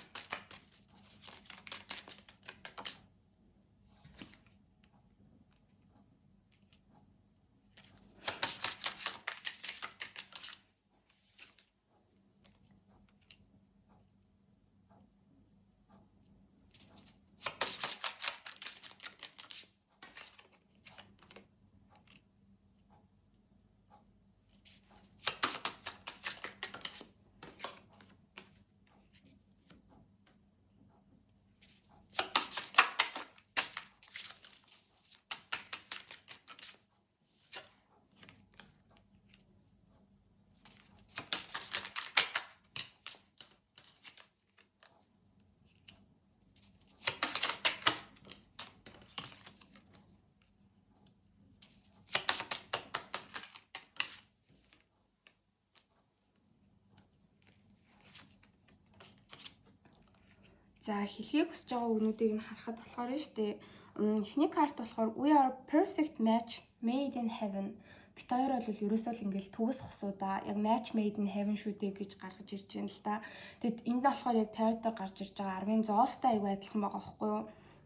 За хэлхийг хүсэж байгаа өгнүүдийг нь харахад болохоор нь штэ. Эхний карт болохоор we are perfect match made in heaven. Бид хоёр бол ерөөсөө л ингээл төгс хосуудаа яг match made in heaven шүү дээ гэж гаргаж ирж байна л та. Тэгэд энд болохоор яг tarot гарч ирж байгаа 10-ын зоостой аягүй адилхан байгаа байхгүй юу?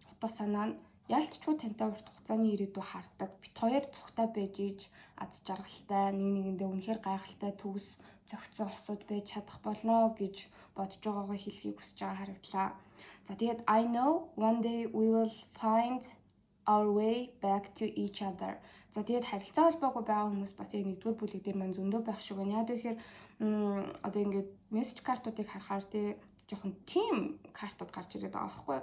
Утга санаа нь ялцчгүй тантай урт хугацааны ирээдүй хардаг. Бид хоёр цугтаа байж иж аз жаргалтай, нэг нэгэндээ үнэхээр гайхалтай төгс зөгцсөн хосууд байж чадах болно гэж бодож байгаагаа хэлхийг хүсэж байгаа харагдлаа. За тэгээд I know one day we will find our way back to each other. За тэгээд харилцаа холбоогүй байгаа хүмүүс бас яг нэгдүгээр бүлэг дээр маань зөндөө байх шиг байна. Яа гэхээр одоо ингээд мессеж картуудыг харахаар тий жоохон team картууд гарч ирээд байгаа байхгүй.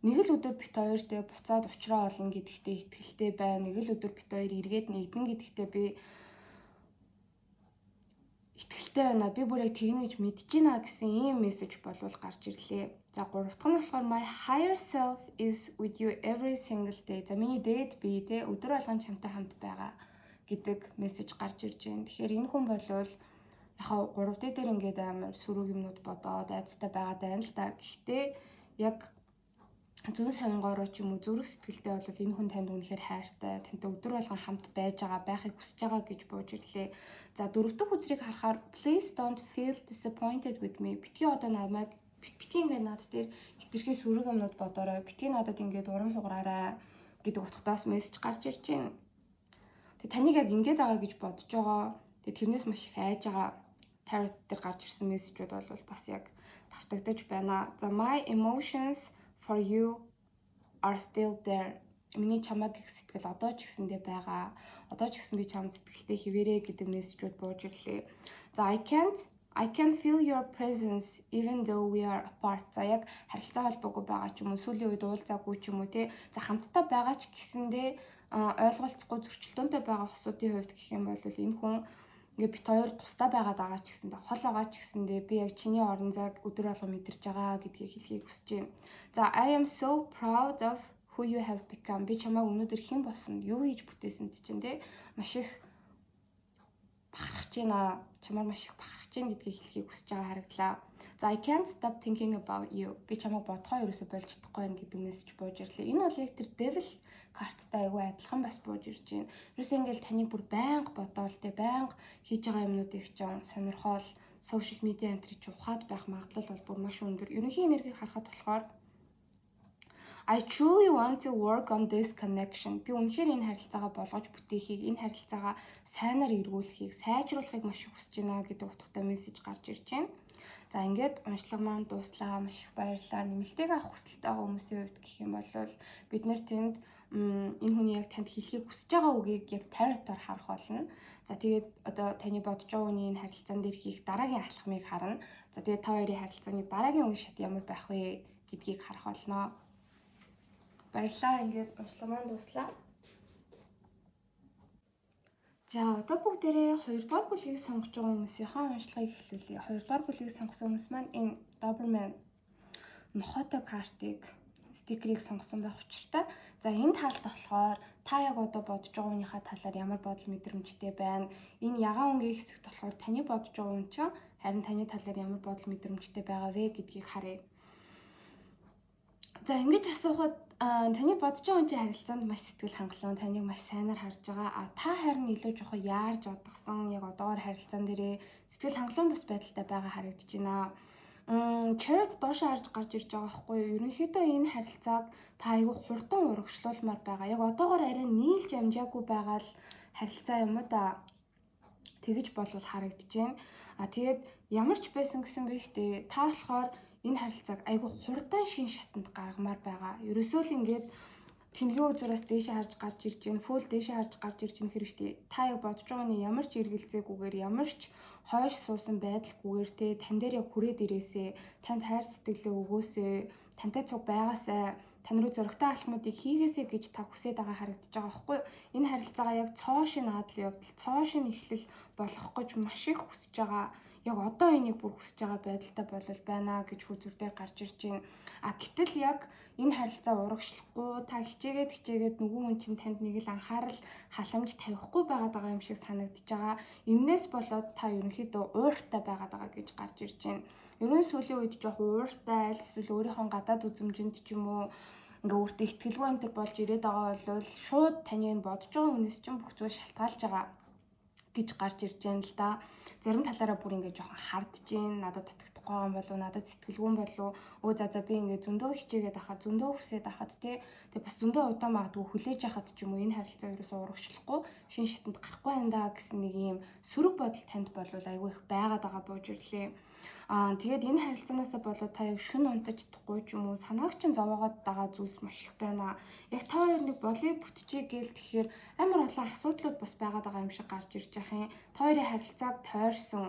Нэг л өдөр бит хоёр тэ буцаад уучраа олно гэдэгтээ итгэлтэй байна. Нэг л өдөр бит хоёр эргээд нэгдэн гэдэгтээ би итгэлтэй байна. Би бүр яг тэгнэ гэж мэдэж байна гэсэн ийм мессеж болвол гарч ирлээ. За гурав дахь нь болохоор my higher self is with you every single day. За миний дээд би тэ өдөр болгон чамтай хамт байгаа гэдэг мессеж гарч ирж байна. Тэгэхээр энэ хүн болвол яхаа гурав дээр ингээд амар сөрөг юмнууд бодоод айцтай байгаад байна л да. Гэхдээ яг зүрх савингороо ч юм уу зүрх сэтгэлтэй бол энэ хүн танд үнэхээр хайртай, тантай өдөр болгон хамт байж байгаа, байхыг хүсэж байгаа гэж бууж ирлээ. За дөрөв дэх үзрийг харахаар please don't feel disappointed with me. Битгий одоо намайг битгий ингээд над дээр хитрхи сөрөг юмнууд бодорой. Битгий надад ингээд урам хугараарай гэдэг утгатаас мессеж гарч ирж байна. Тэг таныг яг ингээд байгаа гэж бодож байгаа. Тэг тэрнээс маш их айж байгаа. Tarot дээр гарч ирсэн мессежүүд бол бас яг тавтагдаж байна. За my emotions for you are still there. Миний чамайг гэх сэтгэл одоо ч гэсэндээ байгаа. Одоо ч гэсэн би чамд сэтгэлтэй хэвээрээ гэдэг мессежүүд бууж ирлээ. За I can feel your presence even though we are apart. За яг харилцаа холбоогүй байгаа ч юм уу, сүүлийн үед уулзаагүй ч юм уу те. За хамтдаа байгаа ч гэсэндээ ойлголцохгүй зөрчилдөөнтэй байгаа хосуудын хувьд гэх юм бол энэ хүн Ингээ бит хоёр тусдаа байгаад байгаа ч гэсэндээ хол байгаа ч гэсэндээ би яг чиний орон зайг өдөр алга мэдэрч байгаа гэдгийг хэлхийг хүсэж байна. За I am so proud of who you have become. Би чамайг өнөөдөр хэн болсон, юу хийж бүтээсэнд чинь те маш их бахархаж байна. Чамаар маш их бахархаж байна гэдгийг хэлхийг хүсэж байгаа харагдлаа. За I can't stop thinking about you. Би чамайг бодхоо ерөөсө болж чадахгүй байх гэдэг мессеж бууж ирлээ. Энэ бол яг тэр devil карттай айгүй адилхан бас бууж ирж байна. Ерөөсөө ингээл таныг бүр байнга бодоол те байнга хийж байгаа юмнуудыг ч сонирхол social media энтри ч ухаад байх магадлал бол бүр маш өндөр. Ерөнхий энергийг харахад болохоор I truly want to work on this connection. Би үнэхээр энэ харилцаагаа болгож бүтээхийг, энэ харилцаагаа сайнаар эргүүлэхийг, сайжруулахыг маш их хүсэж байна гэдэг утгатай мессеж гарч ирж байна. За ингээд уншлага маань дууслаа. Маш их баярлалаа. Нэмэлтийг авах хүсэлтэй байгаа хүмүүсийн хувьд гэх юм бол бид нэр тэнд энэ хүний яг танд хэлхийг хүсэж байгаа үгийг яг тарихтаар харах болно. За тэгээд одоо таны бодож байгаа үний энэ харилцаан дээр хийх дараагийн алхмыг харна. За тэгээд та хоёрын харилцааны дараагийн үе шат ямар байх вэ гэдгийг харах болно. Баярлалаа. Ингээд уншлага маань дууслаа. За одоо бүгдээрээ 2 дугаар бүлгийг сонгож байгаа хүмүүсийнхээ уншлагыг эхлүүлье. 2 дугаар бүлгийг сонгосон хүмүүс маань энэ Doberman нохотой картыг стикерийг сонгосон байх учиртай. За энэ талд болохоор та яг одоо бодож байгаа хүнийхээ талаар ямар бодол мэдрэмжтэй байна. Энэ ягаан өнгийн хэсэгт болохоор таны бодож байгаа хүн чинь харин таны талаар ямар бодол мэдрэмжтэй байгаа вэ гэдгийг харъя. За ингэж асуухад таны бодож байгаа хүн чинь харилцаанд маш сэтгэл хангалуун, таныг маш сайнаар харж байгаа. Та харин илүү жоохон яарж одгсон яг одоогоор харилцаан дээрээ сэтгэл хангалуун бус байдалтай байгаа харагдаж байна. Чарот доош харж гарч ирж байгаа байхгүй юу? Ерөнхийдөө энэ харилцааг та айгүй хурдан урагшлуулмаар байгаа. Яг одоогоор арай нийлж амжаагүй байгаа л харилцаа юм уу да. Тэгэж болвол харагдаж байна. Тэгээд ямар ч байсан гэсэн биш дээ. Та болохоор энэ харилцааг айгүй хурдан шин шатанд гаргамаар байгаа. Ерөөсөө л ингээд тэнгийн үзүүрээс дээшээ харж гарч ирж байна. Фүүл дээшээ харж гарч ирж байна хэрэг штий. Та яг бодож байгаа нь ямар ч эргэлзээгүйгээр, ямар ч хойш суусан байдалгүйгээр те тань дээр яг хүрээд ирээсээ, танд хайр сэтгэлээ өгөөсэй, тантай цуг байгаасай, тань руу зөрөгтэй алхмуудыг хийгээсэй гэж та хүсэж байгаа харагдаж байгаа байхгүй юу? Энэ харилцаагаа яг цоо шин аадал явдал, цоо шин эхлэл болгох гэж маш их хүсэж байгаа. Яг одоо энийг бүр хүсэж байгаа байдалтай болол байна гэж хүзүрдээр гарч ирж байна. Гэтэл яг энэ харилцаа урагшлахгүй, та хичээгээд нөгөө хүн чинь танд нэг л анхаарал халамж тавихгүй байгаа юм шиг санагдаж байгаа. Иннээс болоод та ерөнхийдөө ууртай байгаа гэж гарч ирж байна. Ерөн сүүлийн үед жоох ууртай, аль эсвэл өөрийнхөө гадаад үзмжинд ч юм уу ингээ өөртөө ихтгэлгүй энэ төр болж ирээд байгаа бол шууд таны энэ бодож байгаа хүнээс чинь бүх зүйл шалтгаалж байгаа гэж гарч ирж байна л да. Зарим талаараа бүр ингээ жоохон хардж гин, надад татагдахгүй байгаа юм болов уу, надад сэтгэлгүй болов уу, за би ингээ зөндөө хичээгээд ахад, зөндөө хүсээд ахад те бас зөндөө удаан магадгүй хүлээж ахад ч юм уу энэ харилцаа ерөөсөө урагшлахгүй шин шатанд гарахгүй байна да гэсэн нэг юм сөрөг бодол танд болвол айгүй их байгаад байгаа бууж ирлээ. Тэгээд энэ харилцаанаасаа болоод та яг шүн унтаж чадахгүй ч юм уу санааг чинь зовоогоод байгаа зүйлс маш их байна. Яг та хоёр нэг болыг бүтчихье гээл тэгэхээр амар олон асуудлууд бас байгаад байгаа юм шиг гарч ирж байгаа юм. Та хоёрын харилцааг тойрсон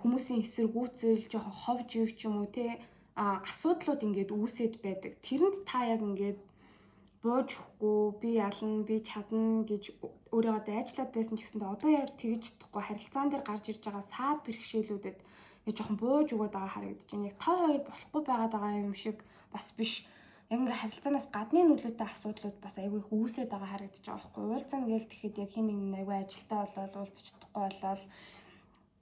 хүмүүсийн эсэргүүцэл жоохон ховж ив ч юм уу те асуудлууд ингээд үүсэт байдаг. Тэрэнд та яг ингээд бууж өгөхгүй, би ялна, би чадна гэж өөрийгөө дайчлаад байсан ч гэсэндээ одоо яг тэгж чадахгүй харилцаан дээр гарч ирж байгаа саад бэрхшээлүүдэд яг жоохон бууж өгöd байгаа харагдаж байна. Яг та хоёр болохгүй байгаа юм шиг бас биш. Яг ингээ харилцаанаас гадны нөлөөтэй асуудлууд бас айгүй их үүсэт байгаа харагдаж байгаа байхгүй. Уулзна гээл тэгэхэд яг хин нэг айгүй ажилтаа болоод уулзах чадахгүй болоод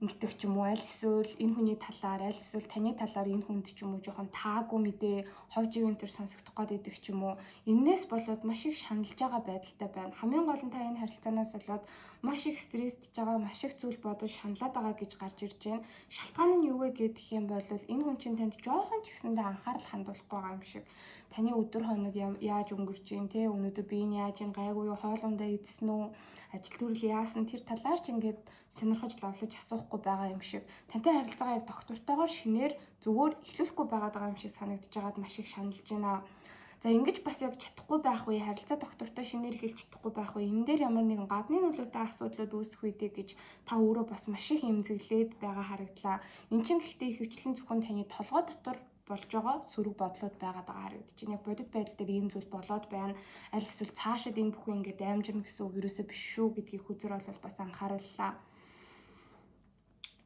ингэдэг ч юм уу, аль эсвэл энэ хүний талаар, аль эсвэл таны талаар энэ хүнд ч юм уу жоохон таагүй мэдээ ховж ивэн төр сонсогдох гэдэг ч юм уу. Эннээс болоод маш их шаналж байгаа байдалтай байна. Хамгийн гол нь та энэ харилцаанаас болоод маш их стрессдж байгаа, маш их зүйл бодож шаналаад байгаа гэж гарч ирж байна. Шалтгаан нь юу вэ гэдэг юм бол энэ хүн чинь танд жоохон ч гэсэндээ анхаарал хандуулахгүй байгаа юм шиг. Таны өдөр хоног яаж өнгөрч байна те, өнөөдөр би энэ яаж ин гайгүй юу, хоолундаа идсэн үү, ажил төрөл яасан тэр талаар ч ингээд сонирхож лавлаж асуухгүй байгаа юм шиг. Тантай харилцаагаа яг доктортойгоор шинээр зүгээр эхлүүлэхгүй байгаа юм шиг санагдаж байгаад маш их шаналж байна. За ингэж бас яг чадахгүй байх үе, харилцаа доктортой шинээр эхэлж чадахгүй байх үе, энэ дээр ямар нэгэн гадны нөлөөтэй асуудлууд үүсэх үедээ гэж та өөрөө бас маш их эмзэглээд байгаа харагдлаа. Энд чинь гэхдээ ихэвчлэн зөвхөн таны толгой дотор болж байгаа сөрөг бодлууд байгаад байгаа харагдаж байна. Яг бодит байдал дээр ийм зүйл болоод байна. Аль эсвэл цаашид энэ бүхэн ингээд амжирна гэсэн үг ерөөсөө биш шүү гэдгийг хүзэр бол бас анхаарууллаа.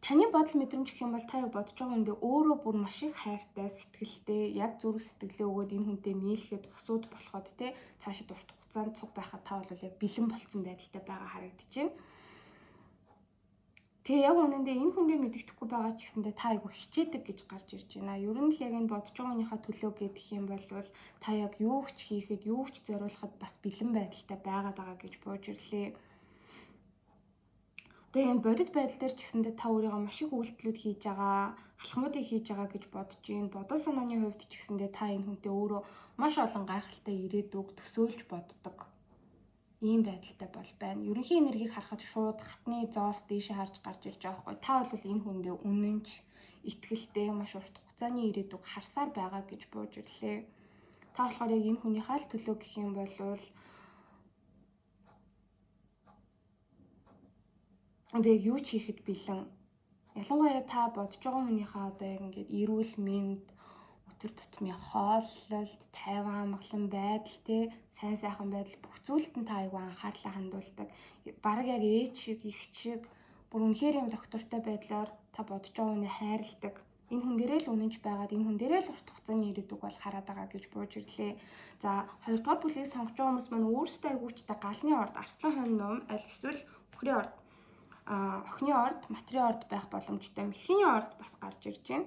Таны бодол мэдрэмж гэх юм бол та яг бодож байгаа хүндээ өөрөө бүр маш их хайртай, сэтгэлтэй, яг зүрх сэтгэлээ өгөөд энэ хүнтэй нийлэхэд хосууд болоход те цаашид урт хугацаанд цуг байхад та бол яг бэлэн болцсон байдалтай байгаа харагдаж байна. Тэгээ яг үнэндээ энэ хүндээ мэддэхгүй байгаа ч гэсэндээ та айгу хичээдэг гэж гарч ирж байна. Ер нь л яг энэ бодож байгааныхаа төлөө гэх юм бол та яг юу ч хийхэд, юу ч зориулахад бас бэлэн байдалтай байгаад байгаа гэж бууж ирлээ. Тэгээ энэ бодит байдал дээр ч гэсэндээ та өөрийгөө маш их үйлдэлүүд хийж байгаа, алхмуудыг хийж байгаа гэж бодож байна. Бодол санааны хувьд ч гэсэндээ та энэ хүнтэй өөрөө маш олон гайхалтай ирээдүг төсөөлж боддог. Ийм байдалтай бол байна. Ерөнхий энергийг харахад шууд хатны зоос дээшээ харж гарч ирж байгаа хгүй. Та бол энэ хүндээ үнэнч, итгэлтэй, маш урт хугацааны ирээдүг харсаар байгаа гэж бууж ирлээ. Та болохоор яг энэ хүнийхээ л төлөө гэх юм бол яг юу ч хийхэд бэлэн. Ялангуяа та бодож байгаа хүнийхээ одоо яг ингээд эрүүл мэнд, өдөр тутмын хооллолт, тайван амгалан байдал те сайн сайхан байдал бүх зүйлд нь та аягүй анхаарлаа хандуулдаг. Бараг яг ээж шиг, их шиг бүр үнэхээр юм доктортой байдлаар та бодож байгаа хүнээ хайрладаг. Энэ хүн дээрээ л үнэнч байгаад энэ хүн дээрээ л урт хугацааны ирээдүг бол хараад байгаа гэж бууж ирлээ. За 2 дугаар бүлгийг сонгож байгаа хүмүүс маань өөрсдөө аягүйчтай галны орд, арслан хойно ном, аль эсвэл өхрийн орд, охины орд, материйн орд байх боломжтой. Мэлхийний орд бас гарч ирж байна.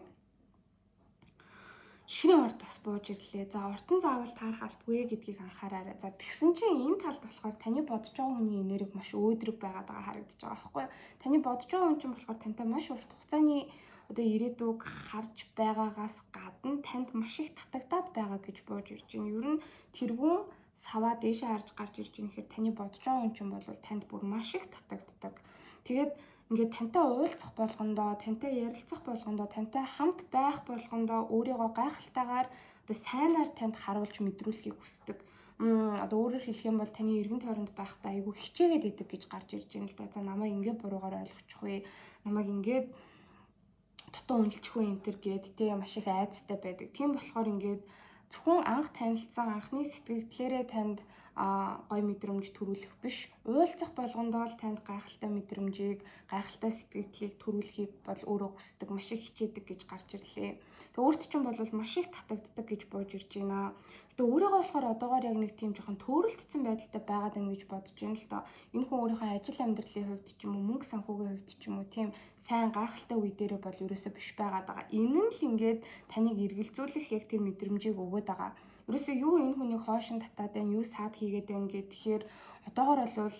Ихрийн орд бас бууж ирлээ. За ортон заавал таарах албагүй гэдгийг анхаараарай. За тэгсэн чинь энэ талд болохоор таны бодож байгаа хүний энерги маш өөдрөг байгаад байгаа харагдаж байгаа байхгүй юу? Таны бодож байгаа хүн чинь болохоор тантай маш урт хугацааны одоо ирээдүг харж байгаагаас гадна танд маш их татагдаад байгаа гэж бууж ирж байна. Ер нь тэргүүн саваа дээшээ харж гарч ирж байгаа нэхэр таны бодож байгаа хүн чинь бол танд бүр маш их татагддаг. Тэгээд ингээд тантай уулзах болгондоо, тантай ярилцах болгондоо, тантай хамт байх болгондоо өөрийгөө гайхалтайгаар одоо сайнаар танд харуулж мэдрүүлэхийг хүсдэг. Одоо өөрөөр хэлэх юм бол таны эргэн тойронд байхдаа айгүй хичээгээд идэг гэж гарч ирж байна л да. За намайг ингээд буруугаар ойлгочихгүй, намайг ингээд дутуу үнэлчихгүй энэ төр гээд тэ маш их айцтай байдаг. Тийм болохоор ингээд зөвхөн анх танилцсан анхны сэтгэлдлээрээ танд гой мэдрэмж төрүүлэх биш. Уулзах болгондоо л танд гайхалтай мэдрэмжийг, гайхалтай сэтгэлдлийг төрүүлэхийг бол өөрөө хүсдэг, маш их хичээдэг гэж гарч ирлээ. Тэгээ өөрт чинь бол маш их татагддаг гэж бууж ирж байна. Гэтэ өөрийгөө болохоор одоогоор яг нэг тийм жоохон төөрөлдсөн байдалтай байгаад байна гэж бодож байна л доо. Энэ хүн өөрийнхөө ажил амьдралын хувьд ч юм уу, мөнгө санхүүгийн хувьд ч юм уу тийм сайн гайхалтай үе дээрээ бол ерөөсөө биш байгаад байгаа. Энэ нь л ингээд таныг эргэлзүүлэх яг тийм мэдрэмжийг өгöd байгаа. Ерөөсөө юу энэ хүний хоошин татаад байна, юу саад хийгээд байна гэхээр одоогоор бол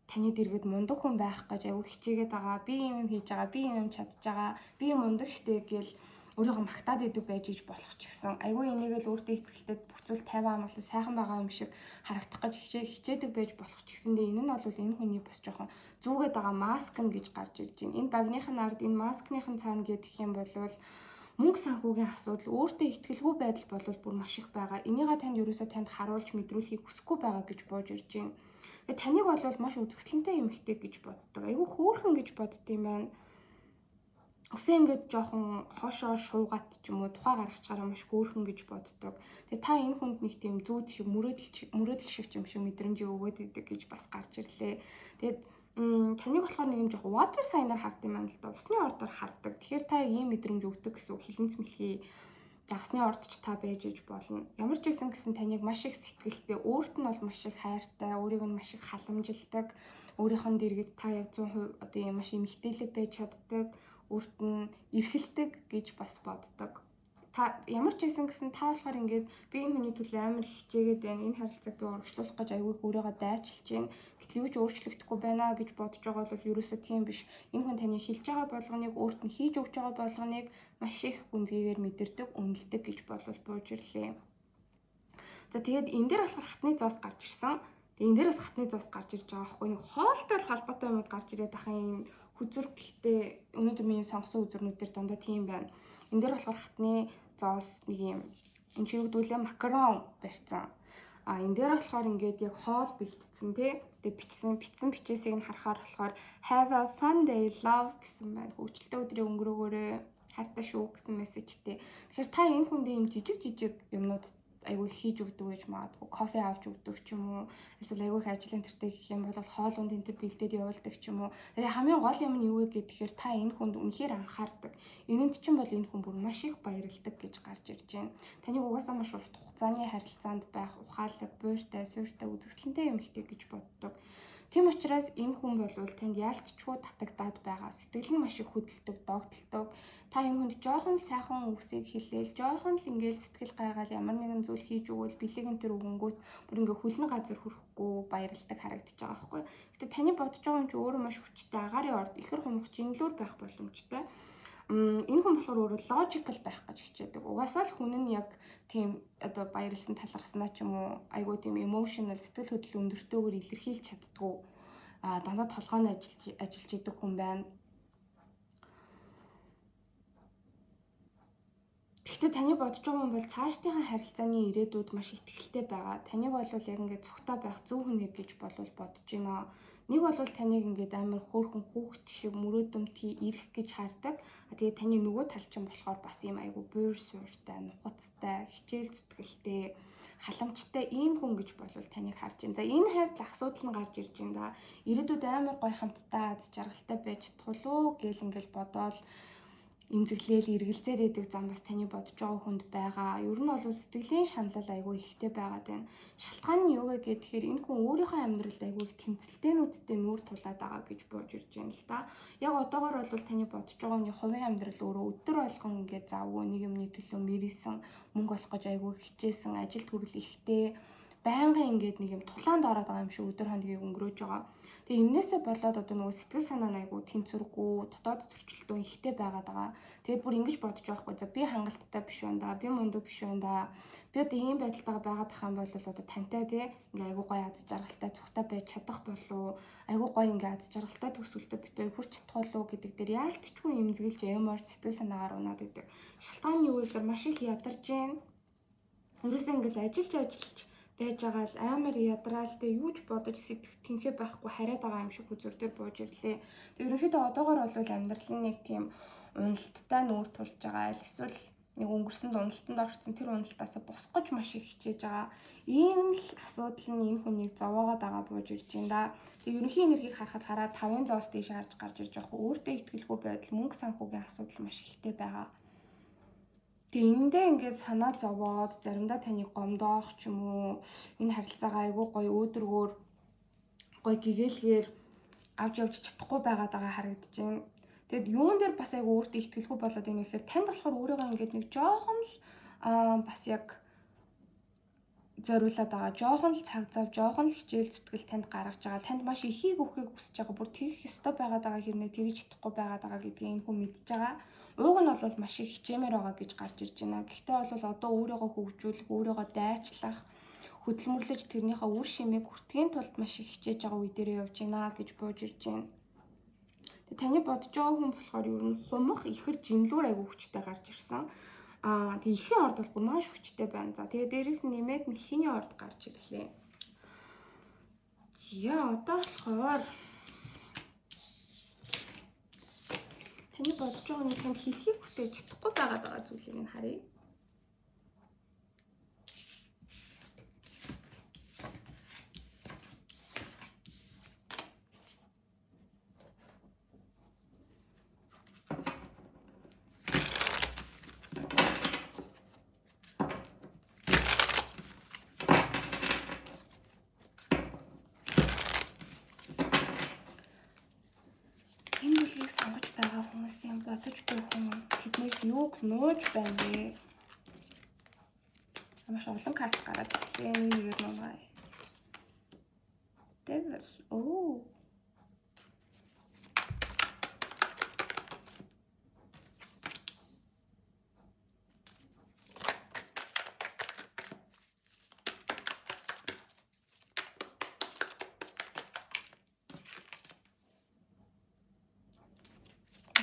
таны дэргэд мундаг хүн байх гэж аягүй хичээгээд байгаа. Би юм хийж байгаа, би юм чадж байгаа, би мундаг штэ гэл өөрийгөө магтаад идэг байж иж болох ч гэсэн аягүй энийгэл өөртөө ихтэй бүх зүйл тайван амгалан сайхан байгаа юм шиг харагдах гэж хичээдэг байж болох ч гэсэндээ энэ нь бол энэ хүний бас жоохон зүүгээд байгаа маск нь гэж гарч ирж байна. Энэ багныхын ард энэ маскныхын цаана гэдэг юм бол мөнгө санхүүгийн асуудал, өөртөө ихтгэлгүй байдал болвол бүр маш их байгаа. Энийгээ танд ерөөсөө танд харуулж мэдрүүлэхийг хүсэхгүй байгаа гэж бууж ирж байна. Тэгээ таныг бол маш үзэсгэлэнтэй эмэгтэй гэж боддог. Айгүй хөөрхөн гэж бодд юм байна. Үсээ ингээд жоохон хоошоо шуугаад ч юм уу тухай гаргачаараа маш хөөрхөн гэж боддог. Тэгээ та энэ хүнд нэг тийм зүүд шиг мөрөөдөл шиг юм шиг мэдрэмжийг өгөөд идэг гэж бас гарч ирлээ. Тэгээд таныг болохоор нэг юм жоох water sign-аар хард юм байна л да. Усны ордоор хардаг. Тэгэхээр та ийм мэдрэмж өгдөг гэсэн үг хилэнц мэлхий загсны ордч та байж иж болно. Ямар ч байсан гэсэн таныг маш их сэтгэлтэй, өөрт нь бол маш их хайртай, өөрийг нь маш их халамжилдаг, өөрийнх нь дэргэд та яг 100% одоо юм маш эмгтээлэг байж чаддаг, өөрт нь эрхэлдэг гэж бас боддог. Та ямар ч байсан гэсэн та болохоор ингээд би энэ хүний төлөө амар хичээгээд байна. Энэ харилцааг би урагшлуулах гэж аягүй өөрийгөө дайчилж байна. Гэтэл юу ч өөрчлөгдөхгүй байна гэж бодож байгаа бол ерөөсөө тийм биш. Энэ хүн таны хэлж байгаа болгоныг өөрт нь хийж өгч байгаа болгоныг маш их гүнзгийгээр мэдэрдэг, үнэлдэг гэж болвол бууж ирлээ. За тэгээд энэ дээр болохоор хатны зоос гарч ирсэн. Тэгээд энэ дээрээс хатны зоос гарч ирж байгаа байхгүй. Нэг хоолтой холбоотой юмуд гарч ирээд ахын энэ хүзүр гэхдээ өнөөдөр миний сонгосон үзүрнүүдээр дандаа тийм байна. Энэ дээр болохоор хатны зоос нэг юм энэ чигдүүлээ макарон барьсан. Энэ дээр болохоор ингээд яг хоол бэлтцсэн тий. Тэгээ бичсэн бичээсийг нь харахаар болохоор have a fun day love гэсэн байна. Хөвчлөлтөө өдрийн өнгөрөөгөөрэй. Хайртай шүү гэсэн мессежтэй. Тэгэхээр та энэ хүндээ юм жижиг юмнууд айгүй хийж өгдөг гэж магадгүй, кофе авч өгдөг ч юм уу, эсвэл айгүй их ажлын тэртээ гэх юм бол хоолунд энэ төр бэлдээд явуулдаг ч юм уу. Тэгээ хамгийн гол юм нь юу вэ гэхээр та энэ хүнд үнэхээр анхаардаг. Энэнд чинь бол энэ хүн бүр маш их баярлдаг гэж гарч ирж байна. Таныг угаасаа маш урт хугацааны харилцаанд байх, ухаалаг, буйртай, суйртай, үзэсгэлэнтэй юм ихтэй гэж боддог. Тийм учраас энэ хүн бол танд яалтчгүй татагдаад байгаа. Сэтгэл нь маш их хөдөлдөг, догтлдог. Та энэ хүнд жоохон л сайхан үгсийг хэлээл, жоохон л ингээл сэтгэл гаргаал ямар нэгэн зүйл хийж өгвөл бэлэг энэ төр өгөнгүүт бүр ингээ хүлэн газар хүрэхгүй баярлдаг харагдаж байгаа байхгүй. Гэтэ таны бодож байгаа юм чи өөрөө маш хүчтэй агаарын орд ихэр хумх жинлүүр байх боломжтой. Энэ хүн болохоор өөрөө логикл байх гэж хичээдэг. Угаасаа л хүн нь яг тийм одоо баярлсан талархснаа ч юм уу айгуу тийм emotional сэтгэл хөдлөл өндөртөөгөр илэрхийлж чаддгүй дандаа толгойн ажиллаж идэг хүн байна. Гэхдээ таны бодож байгаа юм бол цаашдынхаа харилцааны ирээдүйд маш ихтэй байгаа. Таныг бол яг ингээд цугтаа байх зөв хүн гэж бодож байна. Нэг бол таныг ингээд амар хөөрхөн хүүхэд шиг мөрөөдөмтгий ирэх гэж хардаг. Тэгээд таны нөгөө тал чинь болохоор бас юм айгу буйр суурьтай, нухацтай, хичээл зүтгэлтэй, халамжтай ийм хүн гэж болвол таныг харж байна. За энэ хавьд асуудал нь гарч ирж байна да. Ирээдүйд амар гой хамтдаа аз жаргалтай байж чадхулуу гэл ингээд бодоол имзэглээл эргэлзээд идэг зам бас таны бодож байгаа хүнд байгаа. Ер нь бол сэтгэлийн шаналл айгүй ихтэй байгаад байна. Шалтгаан нь юу вэ гэхээр энэ хүн өөрийнхөө амьдралд айгүй их тэмцэлтээнүүдтэй нүүр тулаад байгаа гэж бууж ирж байна л да. Яг одоогоор бол таны бодож байгаа хүний хувийн амьдрал өөрөө өдөр болгон ингээд завгүй нэг юмны төлөө мэрийсэн, мөнгө олох гэж айгүй хичээсэн, ажил төрөл ихтэй байнгын ингээд нэг юм тулаанд ороод байгаа юм шиг өдөр хоногийг өнгөрөөж байгаа. Тэгээ энээсээ болоод одоо нөгөө сэтгэл санаа нь айгүй тэнцвэргүй, дотоод зөрчилдөөн ихтэй байгаад байгаа. Тэгээд бүр ингэж бодож байхгүй. За би хангалттай биш байна да. Би мундаг биш байна да. Би одоо ийм байдалтайгаа байгаад ах юм бол одоо тантай тий ингээ айгүй гоё аз жаргалтай цухтай байж чадах болов. Айгүй гоё ингээ аз жаргалтай төсөлтөд битээ хүрч чадах болов гэдэг дээр яалтчгүй имзэглэж ямаар сэтгэл санаагаар унаад идэг. Шалтгаан нь юу вэ гэхээр маш их ядарч байна. Ерөөсөө ингээл ажиллаж байж байгаа л амар ядраалтай юуж бодож сэтгэх тэнхээ байхгүй хариад байгаа юм шиг хүзүр дээр бууж ирлээ. Тэг ерөнхийдөө одоогоор бол амьдралын нэг тийм уналттай нүүр тулж байгаа. Эсвэл нэг өнгөрсөнд уналтанд орсон тэр уналтаас босгож маш их хичээж байгаа. Ийм л асуудал нь энэ хүнийг зовоогоод байгаа бууж ирж байна да. Тэг ерөнхий энергийг харахад 5-ын зоос дэш харж гарч ирж байгаа. Өөртөө ихтгэлгүй байдал, мөнгө санхүүгийн асуудал маш ихтэй байгаа. Тэгээ эндээ ингээд санаа зовоод заримдаа таныг гомдоох ч юм уу энэ харилцаагаа айгүй гоё өөдрөгөөр гоё гэгээлгээр авч явж чадахгүй байгаад байгаа харагдаж байна. Тэгэд юун дээр бас айгүй өөртөө ихтгэлгүй болоод байна вэ гэхээр танд болохоор өөрийгөө ингээд нэг жоохон л бас яг зориулаад байгаа. Жоохон л цаг зав, жоохон л хичээл зүтгэл танд гаргаж байгаа. Танд маш ихийг өгөхийг хүсэж байгаа. Бүр тэгэх ёстой байгаад байгаа хэрнээ тэгж чадахгүй байгаад байгаа гэдгийг энэ хүн мэдж байгаа. Ууг нь бол маш их хичээмээр байгаа гэж гарч ирж байна. Гэхдээ бол одоо өөрийгөө хөгжүүлэх, өөрийгөө дайчлах, хөдөлмөрлөж тэрнийхээ үр шимийг хүртэхийн тулд маш их хичээж байгаа үе дээрээ явж байна гэж бууж ирж байна. Тэгээ таны бодож байгаа хүн болохоор ер нь хумх ихэр жинлүүр айгүй хүчтэй гарч ирсэн. Тэгээ ихийн орд бол маш хүчтэй байна. За тэгээ дээрэс нь нэмээд мэлхийний орд гарч ирлээ. За одоо болохоор таны бодож байгаа нэг танд хэлхийг хүсэж чадахгүй байгаа зүйлийг нь харъя. Сонгож байгаа хүмүүсийн бодож буй хүн тэднээс юуг нууж байна вэ? Маш олон карт гараад ирлээ. Нэгээр нугай. Devil. Оо.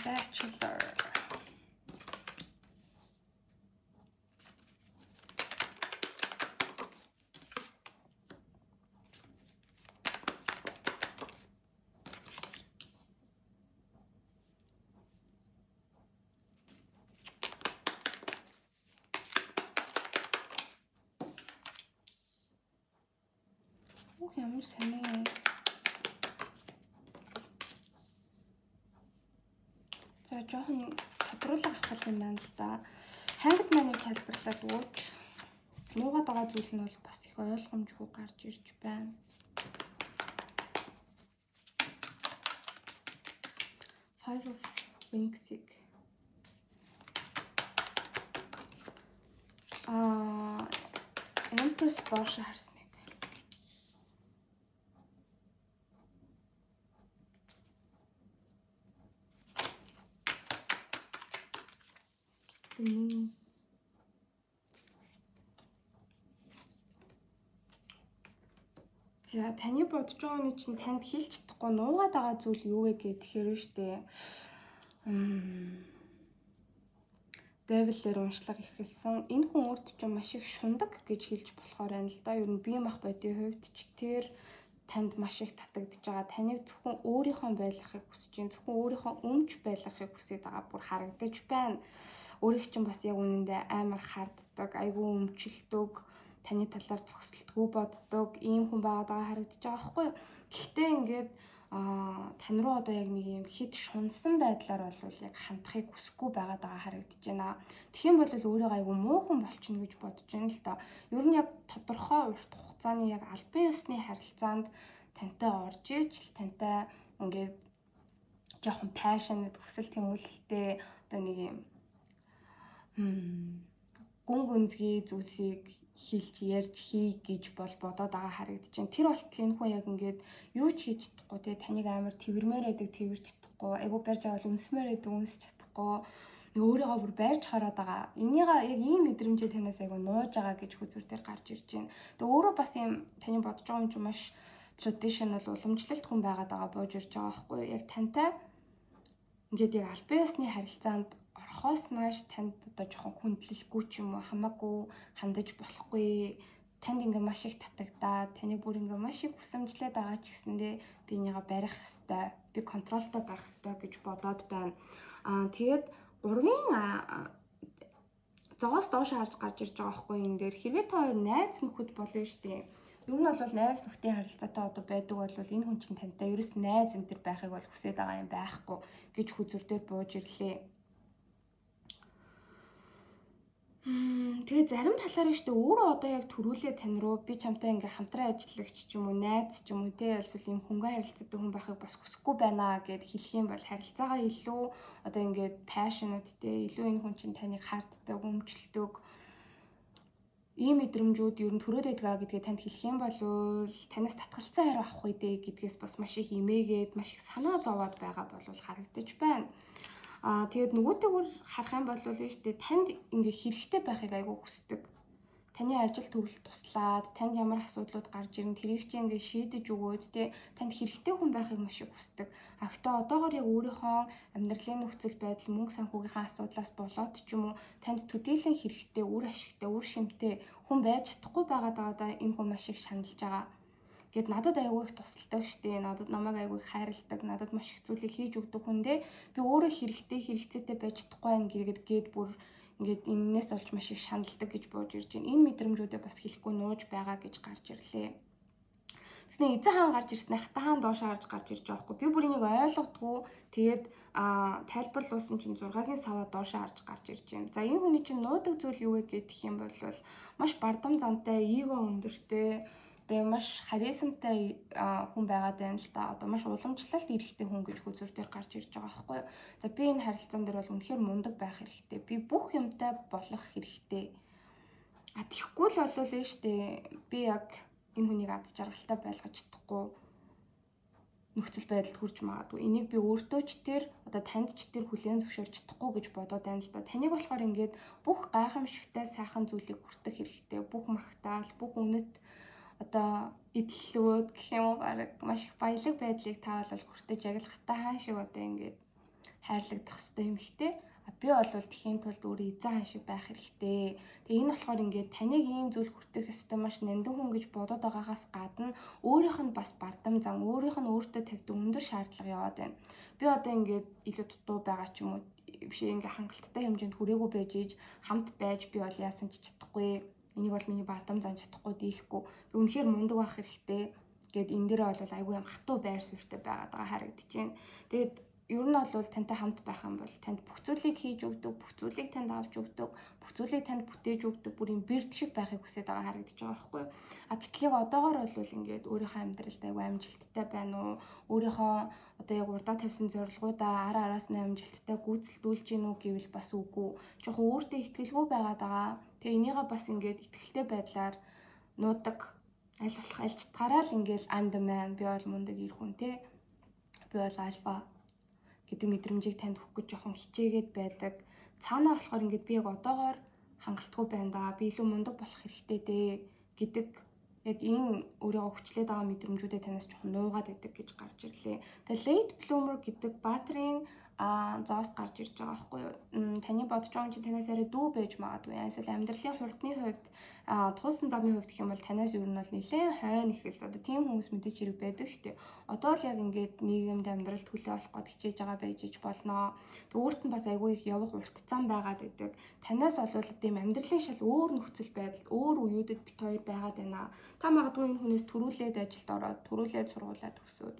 Bachelor. Ямар сони. За жоохон тодруулга авах юм байна л да. Хангад маныг тайлбарлаад өгөөч. Нуугаад байгаа зүйл нь бол бас их ойлгомжгүй гарч ирж байна. Five of Wings-ийг Empress доош харсныг. За таны бодож байгаа нь чинь танд хэлж чадахгүй нуугаад байгаа зүйл юу вэ гэхээр штэ. Devil-ээр уншлага ихэлсэн. Энэ хүн өөрт чинь маш их шундаг гэж хэлж болохоор байна л да. Ер нь бие мах бодийн хувьд ч тэр танд маш их татагдж байгаа. Таныг зөвхөн өөрийнхөө байлгахыг хүсэж байна. Зөвхөн өөрийнхөө өмч байлгахыг хүсэж байгаа бүр харагдаж байна. Өөрийг чинь бас яг үнэндээ амар харддаг, айгүй өмчлөдөг, таны талаар зогсолтгүй боддог ийм хүн байгаадаа харагдаж байгаа байхгүй юу? Гэхдээ ингээд тань руу одоо яг нэг юм хэд шунсан байдлаар бол яг хандахыг хүсэхгүй байгаадаа харагдаж байна. Тэгхийн бол өөрийгөө айгүй муу хүн болчихно гэж бодож байна л да. Ер нь яг тодорхой урт хугацааны яг албан ёсны харилцаанд тантай орж иж тантай ингээд жоохон passionate хүсэл тэмүүлэлтэй одоо нэг юм гүн гүнзгий зүйлсийг хэлж ярьж хий гэж бол бодоод байгаа харагдаж байна. Тэр болтол энэ хүн яг ингээд юу ч хийж чадахгүй те таныг амар тэрмээр байдаг тэрч чадахгүй айгу барьж авал үнсмээр байдаг үнсч чадахгүй өөрийгөө бүр барьж хараад байгаа. Энийгээ яг ийм мэдрэмжээ танаас айгу нууж байгаа гэж хүзүр дээр гарч ирж байна. Тэгээ өөрөө бас ийм таны бодож байгаа юм чи маш traditional уламжлалт хүн байгаад байгаа бууж ирж байгаа байхгүй юу? Яг тантай ингээд яг албан ёсны харилцаанд орохоос нааш танд одоо жоохон хүндлэлгүй ч юм уу хамаагүй хандаж болохгүй танд ингээ маш их татагдаад таныг бүр ингээ маш их хүсэмжлээд байгаа ч гэсэндээ би энийгээ барих хэвээр би контролтой байх хэвээр гэж бодоод байна. Тэгээд 3-ын зогоос доош харж гарч ирж байгаа байхгүй энэ дээр хэрвээ та хоёр найз нөхөд болно штеп. Ер нь бол найз нөхдийн харилцаатай одоо байдаг бол энэ хүн чинь тантай ерөөс найз энэ төр байхыг бол хүсэж байгаа юм байхгүй гэж хүзүр дээр бууж ирлээ. Тэгээ зарим талаар нь штэ өөрөө одоо яг төрүүлээ тань руу би чамтай ингээ хамтран ажиллагч ч юм уу найз ч юм уу те эсвэл юм хөнгөн харилцаатай хүн байхыг бас хүсэхгүй байна гэд хэлэх юм бол харилцаагаа илүү одоо ингээд passionate те илүү энэ хүн чинь таныг харддаг, өмчлөдөг ийм мэдрэмжүүд ер нь төрөөд байдгаа гэдгээ танд хэлэх юм бол танаас татгалцсан хариу авах үедээ гэдгээс бас маш их имээгээд маш их санаа зовоод байгаа бол харагдаж байна. Тэгээд нөгөөтэйгөр харах юм бол штэ танд ингээ хэрэгтэй байхыг айгүй хүсдэг. Таны ажил төвлөлд туслаад, танд ямар асуудлууд гарч ирэн тэрийг чи ингээ шийдэж өгөөд те танд хэрэгтэй хүн байхыг маш их хүсдэг. Гэхдээ одоогоор яг өөрийнхөө амьдралын нөхцөл байдал, мөнгө санхүүгийнхаа асуудлаас болоод ч юм уу танд төдийлөн хэрэгтэй, үр ашигтай, үр шимтэй хүн байж чадахгүй байгаадаа энэ хүн маш их шаналж байгаа. Гэт надад айгүй их тусалдаг штэ. Надад намайг айгүй их хайрладаг, надад маш их зүйлийг хийж өгдөг хүндээ би өөрөө хэрэгцээтэй байж чадахгүй байх гээд бүр ингээд энэс олж маш их шаналдаг гэж бууж ирж байна. Энэ мэдрэмжүүдээ бас хэлэхгүй нууж байгаа гэж гарч ирлээ. Тэсний эзэн хаан гарч ирсэн, хата хаан доош харж гарч ирж байгаа хгүй. Би бүр энийг ойлгодгүй. Тэгээд тайлбарлуулсан чинь 6-гийн саваа доош харж гарч ирж байна. За энэ хүний чинь нуудаг зүйл юу вэ гэх юм бол маш бардам зантай, эго өндөртэй тэгээ маш харизмтай хүн байгаад байна л да. Одоо маш уламжлалт эрэхтэй хүн гэж хүзүр дээр гарч ирж байгаа байхгүй юу. За би энэ харилцаан дээр бол үнэхээр мундаг байх хэрэгтэй. Би бүх юмтай болох хэрэгтэй. Тэгэхгүй л болов л штэ. Би яг энэ хүнийг аз жаргалтай байлгаж чадахгүй нөхцөл байдалд хүрч магадгүй. Энийг би өөртөө ч тэр одоо танд ч тэр хүлээн зөвшөөрч чадахгүй гэж бодоод байна л да. Таныг болохоор ингээд бүх гайхамшигтай сайхан зүйлийг хүртэх хэрэгтэй. Бүх магтаал, бүх үнэт одоо эдлүүд гэх юм уу баг маш их баялаг байдлыг та бол хүртэж аглахтай хаан шиг одоо ингээд хайрлагдах хэрэгтэй юм ихтэй. Би бол тхийн тулд өөрөө эзэн хаан шиг байх хэрэгтэй. Тэгээ энэ болохоор ингээд таныг ийм зүйл хүртэх ёстой маш нандин хүн гэж бодоод байгаагаас гадна өөрийнх нь бас бардам зан, өөрийнх нь өөртөө тавьдаг өндөр шаардлага яваад байна. Би одоо ингээд илүү дутуу байгаа ч юм уу биш ингээд хангалттай хэмжээнд хүрээгүй байж иж хамт байж би бол яасан ч чадахгүй. Энийг бол миний бардам зан чадахгүй дийлэхгүй. Би үнэхээр мундаг байх хэрэгтэй. Гэт энэ дээр бол айгүй юм хатуу байр суурьтай байгаад байгаа харагдчихээн. Тэгээд ер нь бол тантай хамт байх юм бол танд бүх зүйлийг хийж өгдөг, бүх зүйлийг танд авч өгдөг, бүх зүйлийг танд бүтээж өгдөг, бүр юм бэрд шиг байхыг хүсэж байгаа харагдаж байгаа байхгүй юу? А гэтэл одоогоор бол ингээд өөрийнхөө амьдралд айгүй амжилттай байна уу? Өөрийнхөө одоо яг урдаа тавьсан зорилгоудаа араас нь амжилттай гүйцэлдүүлж гин үү гэвэл бас үгүй. Жоохон өөртөө итгэлгүй байгаад байгаа. Тэгээ энийгээ бас ингээд итгэлтэй байдлаар нуудаг аль болох аль чатгаараа л ингээд I'm the man, би бол мундаг ир хүн те. Би бол альфа гэдэг мэдрэмжийг танд өгөх гэж жоохон хичээгээд байдаг. Цаанаа болохоор ингээд би яг одоогоор хангалтгүй байна да. Би илүү мундаг болох хэрэгтэй дээ гэдэг яг энэ өөрийгөө хүчлээд байгаа мэдрэмжүүдээ танаас жоохон нуугаад байдаг гэж гарч ирлээ. Тэгээ late bloomer гэдэг баатрын зоос гарч ирж байгаа байхгүй юу? Таны бодож байгаа юм чи танаас арай дүү байж магадгүй. Эсвэл амьдралын хурдны хувьд туусан замын хувьд гэх юм бол танаас ер нь бол нэлээд хойно ихэлс. Одоо тийм хүмүүс мэдээж хэрэг байдаг шүү дээ. Одоо л яг ингээд нийгэмд амьдралд хүлээ авах гээд хичээж байгаа байж иж болноо. Тэг өөрт нь бас айгүй их явах урт зам байгаад байдаг. Танаас олвол тийм амьдралын шал өөр нөхцөл байдал, өөр үеүүдэд бит хоёр байгаад байна. Та магадгүй энэ хүнээс төрүүлээд ажилд ороод, төрүүлээд сургуулаа төгсөөд,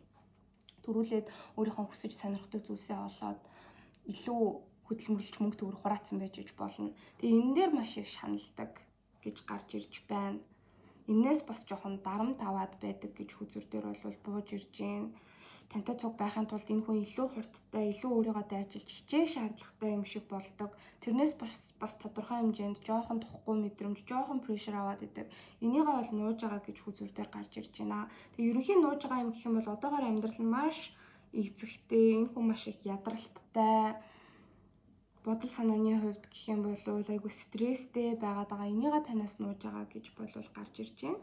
төрүүлээд өөрийнхөө хүсэж сонирхдаг зүйлсээ олоод илүү хөдөлмөрлөж мөнгө төгрөг хураацсан байж болно. Тэгээ энэ дээр маш их шаналдаг гэж гарч ирж байна. Энээс бас жоохон дарамт аваад байдаг гэж хүзүр дээр бол бууж ирж байна. Тантай цуг байхын тулд энэ хүн илүү хурдтай, илүү өөрийгөө дайжилж хичээх шаардлагатай юм шиг болдог. Тэрнээс бас тодорхой хэмжээнд жоохон тухгүй мэдрэмж, жоохон прешэр аваад идэг. Энийгээ бол нууж байгаа гэж хүзүр дээр гарч ирж байна. Тэгээ ерөнхийн нууж байгаа юм гэх юм бол одоогоор амьдрал нь маш игзэгтэй, энэ хүн маш их ядралттай, бодол санааны хувьд гэх юм бол айгүй стресстэй байгаад байгаа. Энийгээ танаас нууж байгаа гэж бол гарч ирж байна.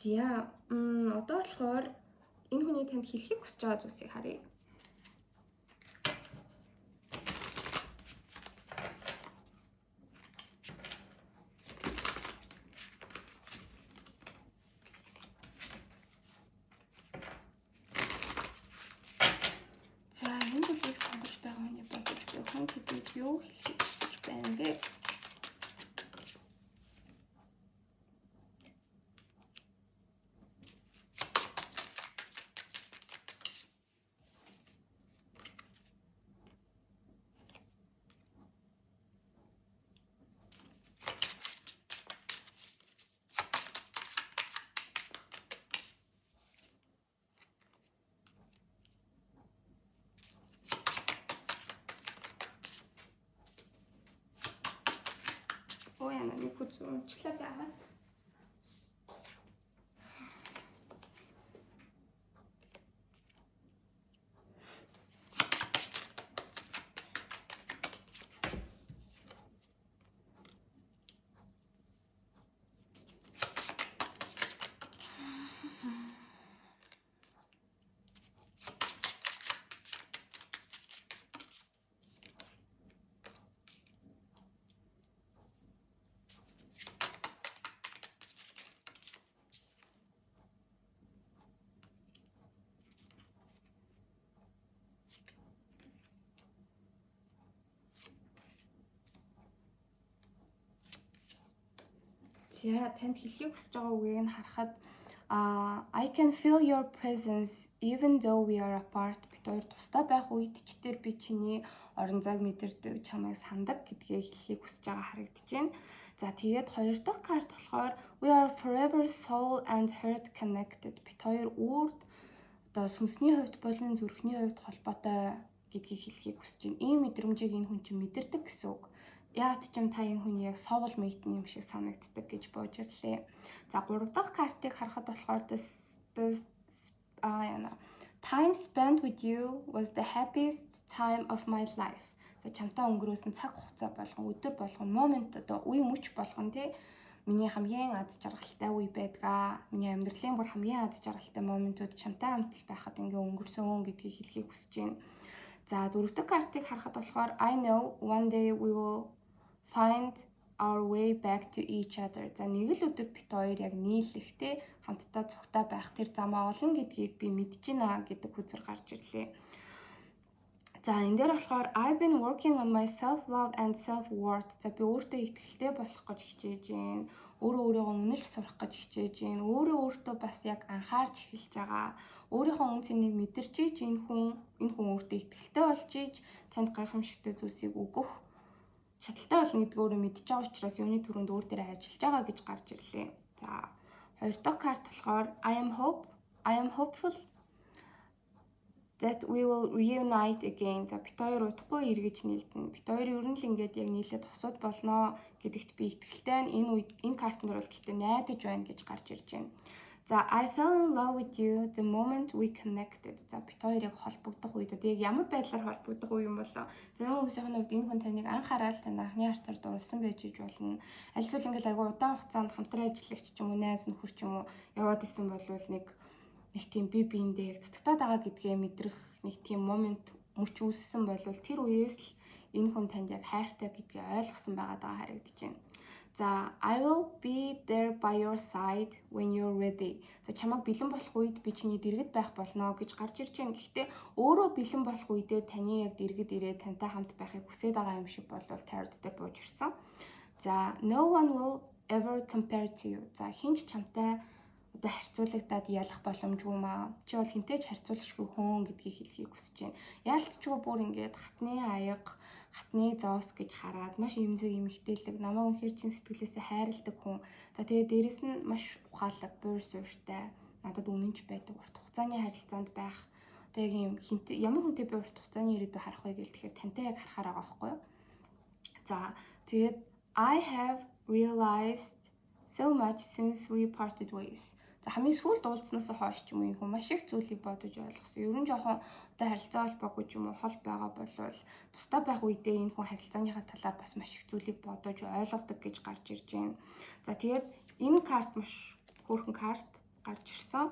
За одоо болохоор энэ хүний танд хэлхийг хүсэж байгаа зүйлсийг харъя. За энэ зүйлийг сонгож байгаа хүний бодож буй хүн хэдийд юу хэлхийг хүсэж байна вэ? Яна нэг хүч унчлаа байгаад. За танд хэлхийг хүсэж байгаа үгийг нь харахад I can feel your presence even though we are apart. Бид хоёр тусдаа байх үед ч тэр би чиний орон зайг мэдэрдэг, чамайг сандаг гэдгийг хэлхийг хүсэж байгаа харагдаж байна. За тэгээд хоёр дахь карт болохоор we are forever soul and heart connected. Бид хоёр үрд одоо сүнсний хувьд болон зүрхний хувьд холбоотой гэдгийг хэлхийг хүсэж байна. Ийм мэдрэмжийг энэ хүн чинь мэдэрдэг гэсэн үг. Яагаад ч юм та энэ хүний яг soul mate юм шиг санагддаг гэж бууж ирлээ. За 3 дахь картыг харахад болохоор time spent with you was the happiest time of my life. За чамтай өнгөрөөсөн цаг хугацаа болгон, өдөр болгон, момент одоо үе мөч болгон тий миний хамгийн аз жаргалтай үе байдгаа. Миний амьдралын бүр хамгийн аз жаргалтай моментууд чамтай хамт байхад ингээ өнгөрсөн гэдгийг хэлхийг хүсэж байна. За 4 дахь картыг харахад болохоор I know one day we will find our way back to each other. За нэг л өдөр бит хоёр яг нийлэхтэй хамтдаа цугтаа байх тэр замаа олно гэдгийг би мэдэж байна гэдэг хүзэр гарч ирлээ. За энэ дээр болохоор I've been working on my self-love and self-worth. За би өөртөө ихтэй болох гэж хичээж байна. Өөрийгөө үнэлж сурах гэж хичээж байна. Өөртөө бас яг анхаарч эхэлж байгаа. Өөрийнхөө үн цэнийг мэдэрч иж энэ хүн өөртөө ихтэй болж иж танд гайхамшигтай зүйлсийг өгөх чадaltaй болно гэдгийг өөрөө мэдж байгаа учраас юуны түрүүнд өөр дээрээ ажиллаж байгаа гэж гарч ирлээ. За хоёр дахь карт болохоор I am hopeful that we will reunite again. За бит хоёр удахгүй эргэж нийлдэнэ. Бит хоёр ер нь л ингээд яг нийлээд хосууд болноо гэдэгт би итгэлтэй. Энэ картанд бол гэхдээ найдаж байна гэж гарч ирж байна. За I fell in love with you the moment we connected. За бит хоёр яг холбогдох үед одоо яг ямар байдлаар холбогдох үе юм болоо. Зарим хүмүүсийн хувьд энэ хүн таныг анх хараад тань анхны харцаар дурлсан байж болно. Аль эсвэл ингээд айгу удаан хугацаанд хамтран ажиллагч ч юм уу, найз нөхөр ч юм уу яваад исэн бол нэг тийм биендээ татагтаад байгаа гэдгээ мэдрэх нэг тийм момент мөч үүссэн бол тэр үеэс л энэ хүн танд яг хайртай гэдгээ ойлгосон байгаа харагдаж байна. За I will be there by your side when you're ready. За чамайг бэлэн болох үед би чиний дэргэд байх болно гэж гарч ирж байна. Гэхдээ өөрөө бэлэн болох үедээ таны яг дэргэд ирээд тантай хамт байхыг хүсэж байгаа юм шиг бол тароттой бууж ирсэн. За no one will ever compare to you. За хинч чамтай одоо харьцуулагдаад ялах боломжгүй маа. Чи бол хинтээч харьцуулшгүй хүн гэдгийг хэлхийг хүсэж байна. Яалтчгүй бүр ингээд хатны аяга, хатны зоос гэж хараад маш эмзэг эмэгтэйлэг, намайг үнэхээр чин сэтгэлээсээ хайрладаг хүн. За тэгээ дээрэс нь маш ухаалаг, буур суурьтай, надад үнэнч байдаг, урт хугацааны харилцаанд байх. Тэгээ ямар хүнтэй би урт хугацааны ирээдүй харах вэ гэвэл тэгэхээр тантай яг харахаар байгаа байхгүй юу? За тэгээд I have realized so much since we parted ways. За хамгийн сүүлд уулзснаас хойш ч юм уу энэ хүн маш их зүйлийг бодож ойлгосон. Ер нь жоохон одоо харилцаа холбоогүй ч юм уу хол байгаа болвол тусдаа байх үедээ энэ хүн харилцааныхаа талаар бас маш их зүйлийг бодож ойлгодог гэж гарч ирж байна. За тэгээд энэ карт маш хөөрхөн карт гарч ирсэн.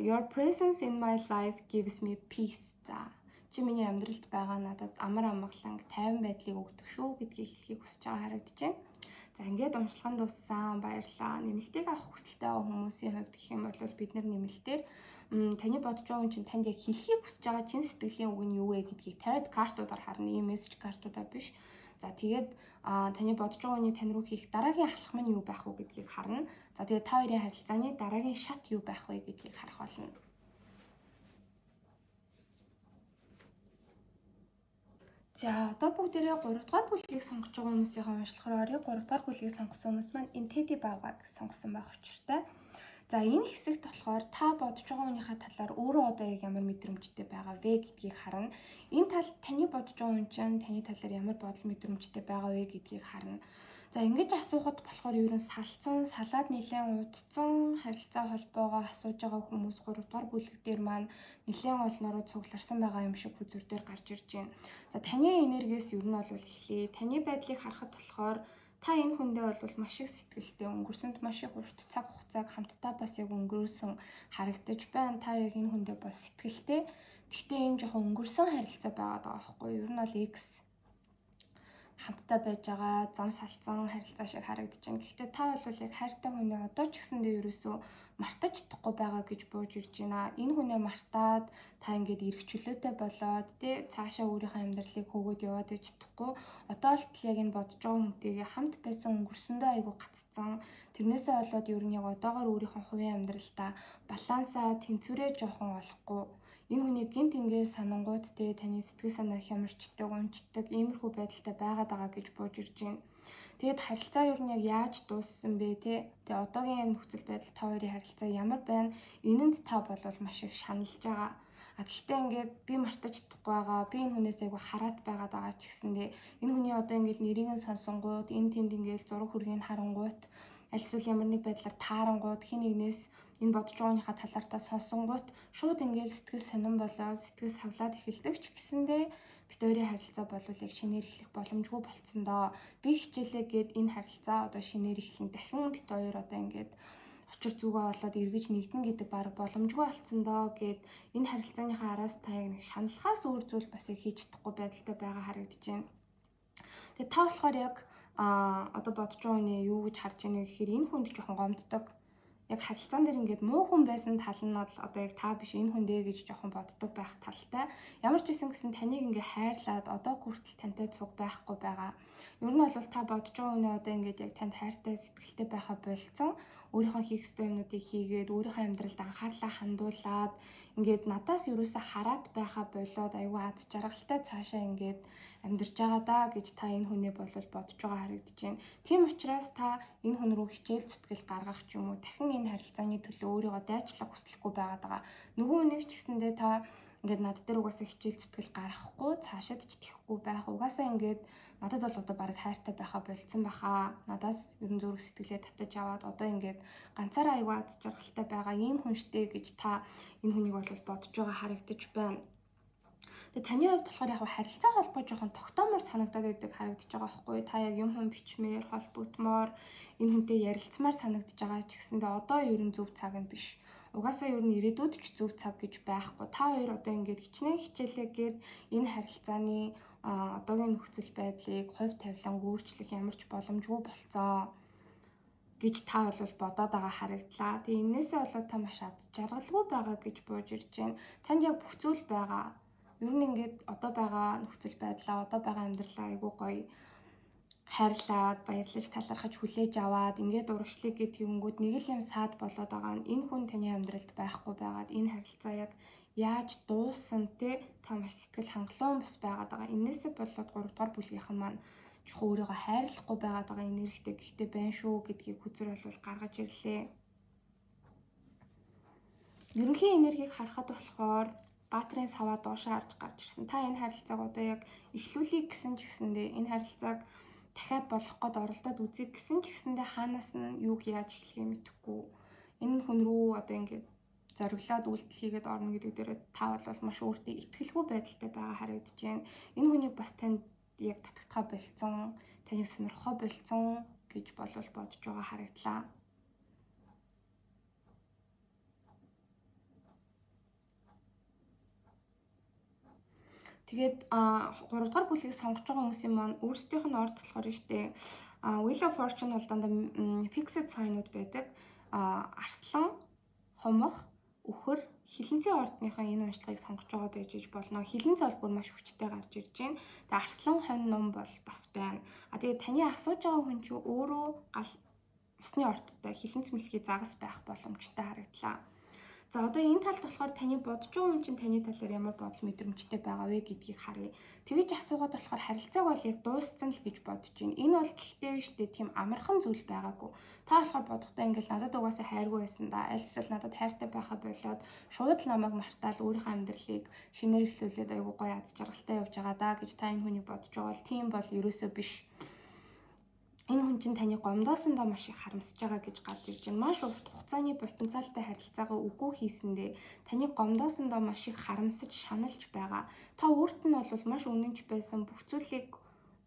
Your presence in my life gives me peace. За чи миний амьдралд байгаа надад амар амгаланг тайван байдлыг өгдөг шүү гэдгийг хэлхийг хүсэж байгаа харагдаж байна. За ингээд уншлаганд дуссан, баярлалаа. Нэмэлтийг авах хүсэлтэй байгаа хүмүүсийн хувьд гэх юм бол бид нар нэмэлтээр таны бодож байгаа юм чинь танд яг хэлхийг хүсэж байгаа чин сэтгэлийн үг нь юу вэ гэдгийг tarot картуудаар харна. Ийм мессеж картуудаар биш. За тэгээд таны бодож байгаа үний тань руу хийх дараагийн алхам нь юу байх вэ гэдгийг харна. За тэгээд та хоёрын харилцааны дараагийн шат юу байх вэ гэдгийг харах болно. За одоо бүгдээрээ 3 дугаар бүлгийг сонгож байгаа хүмүүсийн уншлахаар 3 дугаар бүлгийг сонгосон хүмүүс маань энэ Teddy Bear-ыг сонгосон байх учиртай. За энэ хэсэгт болохоор та бодож байгаа хүнийхээ талаар өөрөө одоо яг ямар мэдрэмжтэй байгаа вэ гэдгийг харна. Энэ тал таны бодож байгаа хүн чинь таны талаар ямар бодол мэдрэмжтэй байгаа вэ гэдгийг харна. За ингэж асуухад болохоор ер нь салаад нэлээд удцсан харилцаа холбоогоо асууж байгаа хүмүүс 3 дугаар бүлэг дээр маань нэлээд олноороо цугларсан байгаа юм шиг хүзүр дээр гарч ирж байна. За таны энергиэс ер нь бол эхлэе. Таны байдлыг харахад болохоор та энэ хүндээ бол маш их сэтгэлтэй өнгөрсөнд маш их урт цаг хугацааг хамтдаа бас яг өнгөрөөсөн харагдаж байна. Та яг энэ хүндээ бас сэтгэлтэй. Гэхдээ энэ жоохон өнгөрсөн харилцаа байгаад байгаа байхгүй юу? Ер нь бол X хамтдаа байж байгаа зам салцсан харилцаа шиг харагдаж байна. Гэхдээ та бол яг хайртай хүнээ одоо ч гэсэндээ ерөөсөө мартаж чадахгүй байгаа гэж бууж ирж байна. Энэ хүнээ мартаад та ингээд эрх чөлөөтэй болоод цаашаа өөрийнхөө амьдралыг хөөгөөд яваад иж чадахгүй. Одоо л яг энэ бодож байгаа хүнтэйгээ хамт байсан өнгөрсөндөө айгүй гаццсан. Тэрнээсээ болоод ер нь яг одоогоор өөрийнхөө хувийн амьдралдаа балансаа тэнцвэрээ жоохон олохгүй. Энэ хүний гинт ингээд санангууд таны сэтгэл санаа хямарчдаг, унцдаг, иймэрхүү байдалтай байгаад байгаа гэж бууж ирж байна. Тэгэд харилцаа ер нь яг яаж дууссан бэ те? Тэгээ одоогийн яг нөхцөл байдал та хоёрын харилцаа ямар байна? Энэнд та болвол маш их шаналж байгаа. Гэхдээ ингээд би мартаж чадахгүй байгаа. Би энэ хүнээс айгу хараат байгаад байгаа ч гэсэндээ энэ хүний одоо ингээд нэрийг нь сонсонгууд, энэ тэнд ингээд зураг хүргийг харангууд, аль эсвэл ямар нэг байдлаар таарангууд хин нэгнээс энэ бодож байгааныхаа талаар та сонсонгууд шууд ингээд сэтгэл сонирн болоод сэтгэл савлаад эхэлдэг ч гэсэндээ бит хоёрын харилцаа болвол яг шинээр эхлэх боломжгүй болцсон доо. Би хичээлээ гээд энэ харилцаа одоо шинээр эхлэн дахин бит хоёр одоо ингээд учир зүгээ болоод эргэж нэгдэн гэдэг баг боломжгүй болцсон доо гээд энэ харилцааныхаа араас та яг нэг шаналхаас өөр зүйл бас яг хийж чадахгүй байдалтай байгаа харагдаж байна. Тэгээ та болохоор яг одоо бодож байгаа нь юу гэж харж байна вэ гэхээр энэ хүнд жоохон гомддог. яг харилцаан дээр ингээд муу хүн байсан тал нь бол одоо яг та биш энэ хүн дээ гэж жоохон боддог байх талтай. Ямар ч байсан гэсэн таныг ингээ хайрлаад одоо хүртэл тантай цуг байхгүй байгаа. Ер нь бол та бодож байгаа үнэ одоо ингээд яг танд хайртай сэтгэлтэй байхаа болцсон. Өөрийнхөө хийх ёстой юмнуудыг хийгээд өөрийнхөө амьдралд анхаарлаа хандуулад ингээд надаас юусаа хараад байхаа болоод аюу аз жаргалтай цаашаа ингээд амьдарч байгаа даа гэж та энэ хүнээ бодож байгаа харагдаж байна. Тийм учраас та энэ хүн рүү хичээл зүтгэл гаргах ч юм уу дахин энэ харилцааны төлөө өөрийгөө дайчлах хүсэлгүй байгаад байгаа. Нөгөө нэг ч гэсэндээ та ингээд над дээр угаасаа хичээл зүтгэл гаргахгүй цаашаад ч тэхгүй байх. Угаасаа ингээд надад бол одоо баг хайртай байхаа болцсон байхаа. Надаас ерөн зүрх сэтгэлээ татаж аваад одоо ингээд ганцаараа аюу аз жаргалтай байгаа ийм хүн штэ гэж та энэ хүнийг бол бодож байгаа харагдаж байна. Тэгээ таны хувьд болохоор яг харилцаа холбоо жоохон тогтоомор санагдаад байдаг харагдаж байгаа байхгүй. Та яг юм хүн бичмээр холбогдмоор энэ хүнтэй ярилцмаар санагдаж байгаа ч гэсэндээ одоо ерөн зөв цаг нь биш. Угаасаа ер нь ирээдүйд ч зөв цаг гэж байхгүй. Та хоёр одоо ингээд хичнээн хичээлээгээд энэ харилцааны одоогийн нөхцөл байдлыг хувь тавилан өөрчлөх ямар ч боломжгүй болцсон гэж та бол бодоод байгаа харагдлаа. Тэгээ энээсээ болоод та маш аз жаргалгүй байгаа гэж бууж ирж байна. Танд яг бүх зүйл байгаа. Ер нь ингээд одоо байгаа нөхцөл байдлаа, одоо байгаа амьдралаа айгүй гоё хайрлаад, баярлаж, талархаж хүлээж аваад ингээд урагшлыг гэдгийгүүд нэг л юм саад болоод байгаа нь энэ хүн таны амьдралд байхгүй байгаад энэ харилцаа яг яаж дуусан те та маш сэтгэл хангалуун бас байгаад байгаа. Энээсээ болоод 3 дугаар бүлгийнхэн маань жоохон өөрийгөө хайрлахгүй байгаад байгаа энэ хэрэгтэй гэхдээ байна шүү гэдгийг хүзэр бол гаргаж ирлээ. Ерөнхий энергийг харахад болохоор баатрын саваа доошоо харж гарч ирсэн. Та энэ харилцааг одоо яг эхлүүлэх гэсэн ч гэсэндээ энэ харилцааг дахиад болох гээд оролдоод үзье гэсэн ч гэсэндээ хаанаас нь юуг яаж эхлэхээ мэдэхгүй. Энэ хүн рүү одоо ингээд зориглоод үйлдэл хийгээд орно гэдэг дээр та бол маш өөртөө итгэлгүй байдалтай байгаа харагдаж байна. Энэ хүнийг бас танд яг татгахаа болцсон, таныг сонирхоо болцсон гэж бодож байгаа харагдлаа. Тэгээд 3 дугаар бүлгийг сонгож байгаа хүмүүсийн маань өөрсдийнх нь орд болохоор штэ Wheel of Fortune бол дандаа fixed sign-ууд байдаг. Арслан, хомох, үхэр, хилэнцгийн ордныхаа энэ уншлагыг сонгож байгаа байж болно. Хилэнц бол бүр маш хүчтэй гарч ирж байна. Тэгээд арслан, хонь, ном бол бас байна. Тэгээд таны асууж байгаа хүн чинь өөрөө гал усны ордтой хилэнц мэлхий загас байх боломжтой харагдлаа. За одоо энэ талд болохоор таны бодож байгаа хүн чинь таны талаар ямар бодол мэдрэмжтэй байгаа вэ гэдгийг харъя. Тэгэж асуугаад болохоор харилцааг бол яг дууссан л гэж бодож байна. Энэ бол гэхдээ биш дээ тийм амархан зүйл байгаагүй. Та болохоор бодохдоо ингээл надад угаасаа хайргүй байсан да. Аль эсвэл надад хайртай байхаа болоод шууд намайг мартаал өөрийнхөө амьдралыг шинээр эхлүүлээд айгуу гоё аз жаргалтай явж байгаа да гэж та энэ хүнийг бодож байгаа бол тийм бол ерөөсөө биш. Энэ хүн чинь таны гомдоосондоо маш их харамсаж байгаа гэж гарч ирж байна. Маш урт хугацааны потенциалтай харилцаагаа үгүй хийсэндээ таны гомдоосондоо маш их харамсаж шаналж байгаа. Та өөрт нь бол маш үнэнч байсан бүх зүйлийг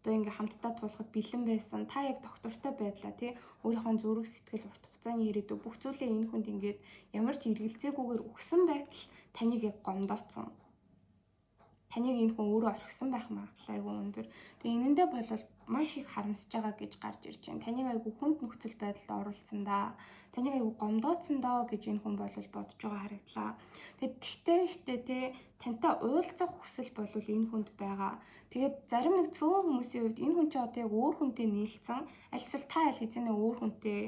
одоо ингээ хамтдаа туулахад бэлэн байсан. Та яг доктортой байдлаа тий өөрийнхөө зүрх сэтгэл урт хугацааны ирээдүй бүх зүйлээ энэ хүнд ингээд ямар ч эргэлзээгүйгээр өгсөн байтал таныг яг гомдооцсон. Таныг энэ хүн өөрөө орхисон байх магадлал айгүй өндөр. Тэгээ энэндээ бол маш их харамсаж байгаа гэж гарч ирж байна. Таныг айгүй хүнд нөхцөл байдалд оруулсан да. Таныг айгүй гомдооцсон доо гэж энэ хүн бол бодож байгаа харагдлаа. Тэгээд тэгтээ штэ тий тантай уулзах хүсэл бол энэ хүнд байгаа. Тэгээд зарим нэг цөөн хүмүүсийн хувьд энэ хүн чи одоо яг өөр хүнтэй нийлцэн аль эсвэл та аль хэзээ өөр хүнтэй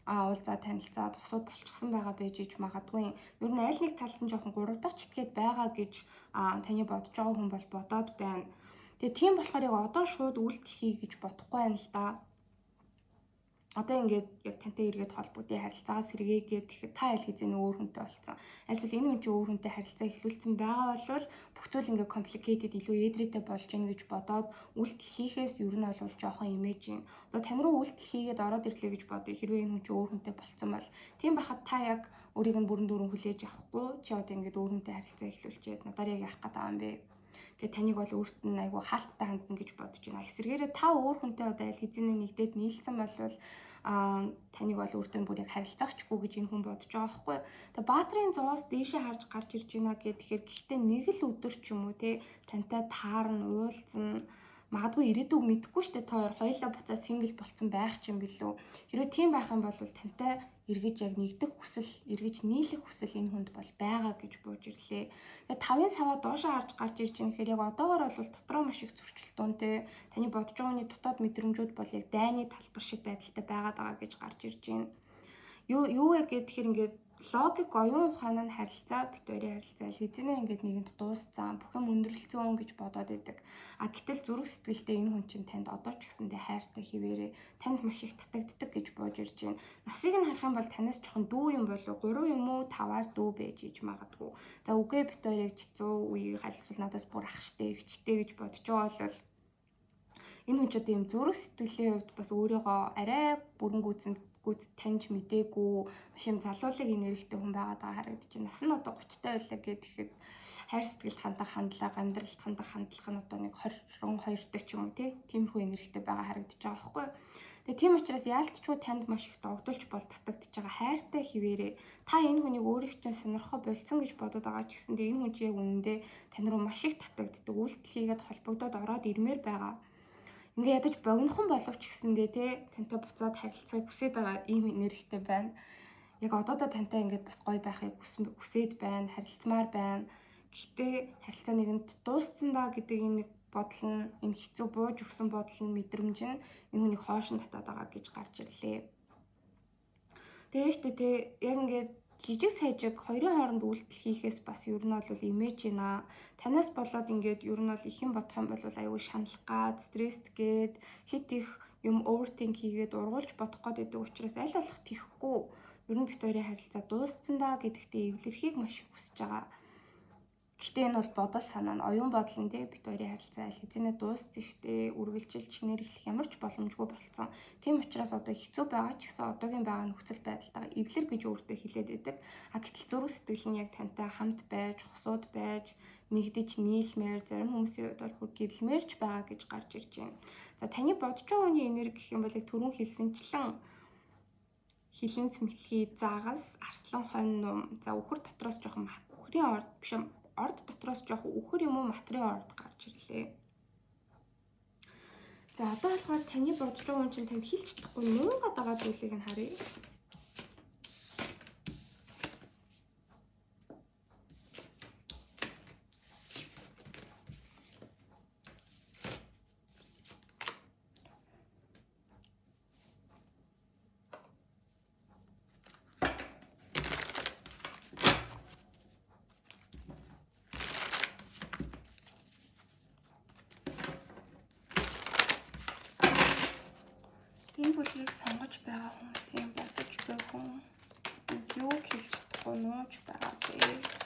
уулзаа танилцаад хосууд болчихсон байгаа байж иж магадгүй. Ер нь аль нэг талд нь жоохон гурвдах читгээд байгаа гэж таны бодож байгаа хүн бол бодоод байна. Тэгээ тийм болохоор яг одоо шууд үйлдэл хий гэж бодохгүй байна л да. Одоо ингээд яг тантай эргээд холбогдсон харилцаагаас сэргээгээд тэгэхэд та аль хэзээ өөр хүнтэй болцсон. Эсвэл энэ хүн чи өөр хүнтэй харилцаа эхлүүлсэн байгаа бол бүх зүйл ингээд complicated илүү эдрээтэй болж гин гэж бодоод үйлдэл хийхээс ер нь бол жоохон имэж юм. Одоо тань руу үйлдэл хийгээд ороод ирлээ гэж бодъё. Хэрвээ энэ хүн чи өөр хүнтэй болцсон бол тийм байхад та яг өөрийг нь бүрэн дүүрэн хүлээж авахгүй чи одоо ингээд өөр хүнтэй харилцаа эхлүүлчихэд надаар яг яах гээд байгаа юм бэ? Тэгээ таныг бол өөрт нь айгүй хаалттай хандна гэж бодож байна. Эсвэргээрээ та өөр хүнтэй одоо аль хэзээ нэгдээд нийлсэн болвол таныг бол өөртөө бүр яг харилцагчгүй гэж энэ хүн бодож байгаа байхгүй. Тэгээ баатрын зоос дээшээ харж гарч ирж байна гэхээр гэхдээ нэг л өдөр ч юм уу те тантай таарна уулзна магадгүй ирээдүг мэдэхгүй штэ та хоёр хоёулаа буцаа сингл болцсон байх ч юм билүү. Хэрвээ тийм байх юм бол тантай эргэж яг нэгдэх хүсэл, эргэж нийлэх хүсэл энэ хүнд бол байгаа гэж бууж ирлээ. Тэгээ 5-ын саваа доошоо харж гарч ирж байгаа гэхээр яг одоогоор бол дотроо маш их зөрчилдөөнтэй. Таны бодож байгааны дотоод мэдрэмжүүд бол яг дайны талбар шиг байдалтай байгаад байгаа гэж гарч ирж байна. Юу вэ гэхээр ингээд логик оюун ухаан нь харилцаа бит хоёрын харилцаа хэзээ ингээд нэгэнд дууссан бүх юм өндөрлөлцөн гэж бодоод идэг. Гэтэл зүрх сэтгэлдээ энэ хүн чинь танд одоо ч гэсэндээ хайртай хിവэрээ танд маш их татагддаг гэж бууж ирж байна. Насыг нь харах юм бол танаас жоохон дүү юм болов 3 юм уу 5-аар дүү байж иж магадгүй. За үгүй бит хоёрыг 100 үеийг хальсвал надаас бүр ах штэ эгчтэй гэж бодож байгаа бол энэ хүн ч одоо юм зүрх сэтгэлийн хувьд бас өөрийгөө арай бүрэн таньж мдээгүй маш юм залуулаг энергитэй хүн байгаад байгаа харагдаж байна. Нас нь одоо 30-тай байлаа гэхэд хайр сэтгэлд хандах хандлага, амьдралд хандах хандлага нь одоо нэг 22-тай ч юм уу тиймэрхүү энергитэй байгаа харагдаж байгаа байхгүй. Тэгээ тийм учраас яалтчгүй танд маш их догдолж бол татагдж байгаа хайртай хിവэрээ та энэ хүнийг өөрийнх чинь сонирхоо болцсон гэж бодоод байгаа ч гэсэндээ энэ хүн чинь яг үнэндээ тань руу маш их татагддаг үйлдэл хийгээд холбогдоод ороод ирмээр байгаа. Ингээ ядаж богинохон боловч гэсэндээ тантай буцаад харилцахыг хүсэж байгаа ийм энергитэй байна. Яг одоодоо тантай ингээд бас гоё байхыг хүсээд байна, харилцмаар байна. Гэхдээ харилцаа нэгэнд дууссан да гэдэг энэ нэг бодол нь, энэ хэцүү бууж өгсөн бодол нь, мэдрэмж нь энэ хүнийг хоошин татаад байгаа гэж гарч ирлээ. Тэгээ штэ яг ингээд жижиг сайжиг хоёрын хооронд үйлдэл хийхээс бас ер нь бол имиж байна. Танаас болоод ингээд ер нь бол их юм бодох юм бол аюул шаналх гад, стресст гээд хит их юм overthink хийгээд ургуулж бодох гээд байдаг учраас аль болох тийхгүй ер нь бит хоёрын харилцаа дууссан да гэдэгтээ эвлэрхийг маш их хүсэж байгаа. Гэхдээ энэ бол бодол санаа нь оюун бодол нь бит хоёрын харилцаа аль хэзээ дууссан штэ үргэлжилж нэрхлэх ямар ч боломжгүй болцсон. Тийм учраас одоо хэцүү байгаа ч гэсэн одоогийн байгаа нөхцөл байдалтайгаа эвлэр гэж өөртөө хэлээд байдаг. Гэтэл зүрх сэтгэл нь яг тантай хамт байж, хосууд байж, нэгдэж нийлмээр зарим хүмүүсийн хувьд бол гэрэлмээрч байгаа гэж гарч ирж байна. За таны бодож байгаа хүний энерги гэх юм бол түрүүн хэлсэнчлэн хилэнц мэтхий заагас, арслан хонь нум. За үхэр дотроос жоохон үхрийн орд биш орд дотроос жоохон үхэр юм уу материал орд гарч ирлээ. За одоо болохоор таны бодож байгаа хүн чинь танд хэлж чадахгүй нуугаад байгаа зүйлийг нь харъя. Энэ бүлгийг сонгож байгаа хүмүүсийн бодож буй хүн юу хэлж чадахгүй нууж байгаа бэ?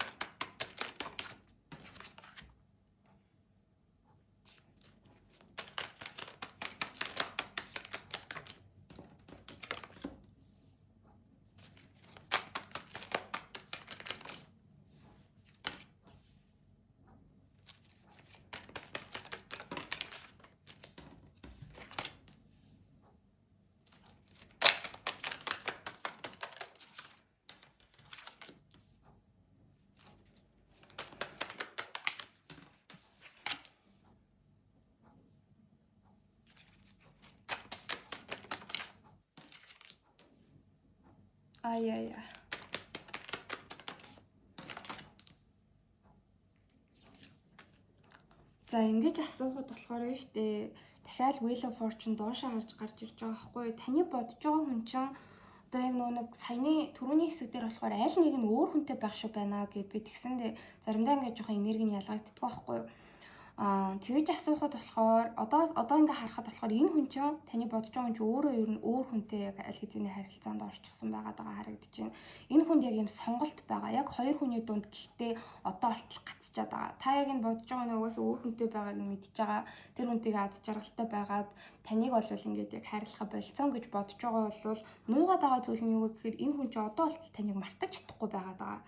Аяа. За ингэж асуухад болохоор нь штэ дахиад Wheel of Fortune доошоо харж гарч ирж байгаа байхгүй. Таны бодож байгаа хүн чинь одоо яг нэг саяны түрүүний хэсэг дээр болохоор аль нэг нь өөр хүнтэй байх шиг байна гэд би тэгсэндээ заримдаа ингэж жоохон энерги нь ялгагддаг байхгүй. Тэгэж асуухад болохоор одоо ингээ харахад болохоор энэ хүн чинь таны бодож байгаа хүн чинь өөрөө ер нь өөр хүнтэй яг аль хэзээний харилцаанд орчихсон байгаа харагдаж байна. Энэ хүнд яг юм сонголт байгаа. Яг хоёр хүний дунд гэхдээ одоо олтол гацчаад байгаа. Та яг энэ бодож байгаа нөгөөс өөр хүнтэй байгааг нь мэдчихэж байгаа. Тэр хүнтэйгээ аз жаргалтай байгаад таныг бол ингээд яг хайрлахаа болцсон гэж бодож байгаа бол нуугаад байгаа зүйл нь юу гэхээр энэ хүн чинь одоо олтол таныг мартаж чадахгүй байгаад байгаа.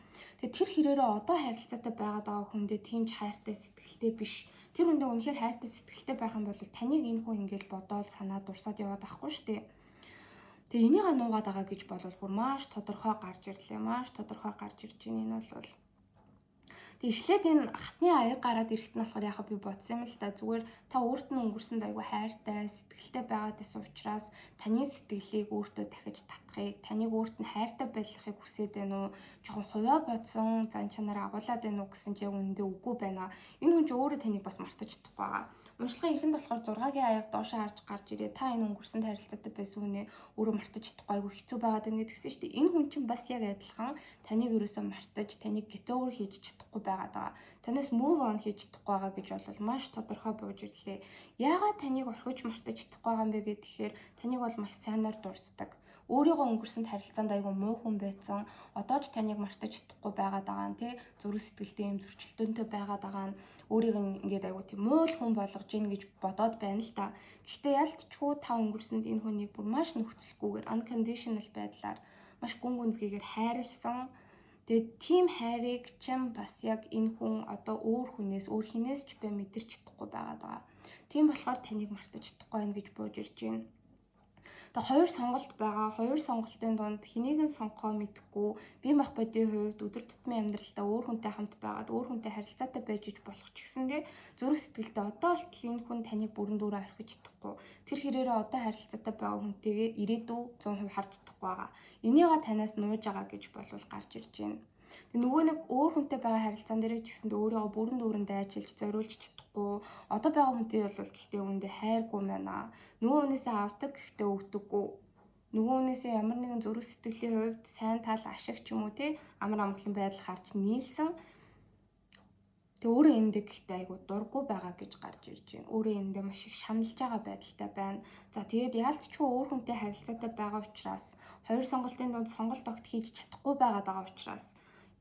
Тэгээ тэр хэрээрээ одоо харилцаатай байгаад байгаа хүндээ тийм ч хайртай сэтгэлтэй биш. Тэр хүндээ үнэхээр хайртай сэтгэлтэй байх юм бол таныг энэ хүн ингээд бодоод санаад дурсаад яваад байхгүй шүү дээ. Тэгээ энийг нуугаад байгаа гэж болвол бүр маш тодорхой гарч ирлээ. Маш тодорхой гарч ирж байна. Энэ бол Тэг эхлээд энэ хатны аяг гараад ирэхт нь болохоор яхаа би бодсон юм л да. Зүгээр та өөрт нь өнгөрсөнд аягүй хайртай, сэтгэлтэй байгаад байсан учраас таны сэтгэлийг өөртөө дахиж татахыг, таныг өөрт нь хайртай байлгахыг хүсээд байна уу? Жохон хувиа бодсон зан чанараа агуулад байна уу гэсэн чи яг үнэндээ үгүй байна. Энэ хүн чи өөрөө таныг бас мартаж чадахгүй байгаа. Уншлагын ихэнд болохоор 6-гийн аяг доошоо харж гарч ирээ. Та энэ өнгөрсөн харилцаатай байсан хүнээ өөрөө мартаж чадахгүй айгүй хэцүү байгаад байна гэдгсэн шүү дээ. Энэ хүн чинь бас яг адилхан таныг ерөөсөө мартаж, таныг get over хийж чадахгүй байгаад байгаа. Танаас move on хийж чадахгүй байгаа гэж бол маш тодорхой бууж ирлээ. Яагаад таныг орхиж мартаж чадахгүй байгаа юм бэ гэхээр таныг бол маш сайнаар дурсдаг. Өөрийгөө өнгөрсөнд харилцаанд айгүй муу хүн байсан. Одоо ч таныг мартаж чадахгүй байгаад байгаа нь тий. Зүрх сэтгэлтэй юм зөрчилдөөнтэй байгаад байгаа нь өөрийг ингээд айгүй тийм муу хүн болгож ийн гэж бодоод байна л та. Гэхдээ ялцчгүй та өнгөрсөнд энэ хүнийг бүр маш нөхцөлгүйгээр unconditional байдлаар маш гүн гүнзгийгээр хайрлсан. Тэгээд тийм хайрыг чинь бас яг энэ хүн одоо өөр хүнээс өөр хинээс ч бай мэдэрч чадахгүй байгаад байгаа. Тийм болохоор таныг мартаж чадахгүй байх гэж бууж ирж байна. Тэгээ хоёр сонголт байгаа. Хоёр сонголтын донд хэнийг нь сонгохоо мэдэхгүй. Би мах бодийн хувьд өдөр тутмын амьдралдаа өөр хүнтэй хамт байгаад өөр хүнтэй харилцаатай байж иж болох ч гэсэндээ зүрх сэтгэлдээ одоо болтол энэ хүн таныг бүрэн дүүрээ орхиж чадахгүй. Тэр хэрээрээ одоо харилцаатай байгаа хүнтэйгээ ирээдүй 100% харж чадахгүй байгаа. Энийгээ танаас нууж байгаа гэж болвол гарч ирж байна. Нөгөө нэг өөр хүнтэй байгаа харилцаан дээр ч гэсэндээ өөрийгөө бүрэн дүүрэн дайчилж зориулж чадахгүй. Одоо байгаа хүнтэй бол гэхдээ үүндээ хайргүй байна. Нөгөө хүнээсээ авдаг гэхдээ өгдөггүй. Нөгөө хүнээсээ ямар нэгэн зүрх сэтгэлийн хувьд сайн тал ашиг ч юм уу тий амар амгалан байдал харж нийлсэн. Тэгээ өөрөө эмдэг гэхдээ айгу дурггүй байгаа гэж гарч ирж байна. Өөрөө эмдээ маш их шаналж байгаа байдалтай байна. За тэгээд яалтчгүй өөр хүнтэй харилцаатай байгаа учраас хоёр сонголтын донд сонголт огт хийж чадахгүй байгаа учраас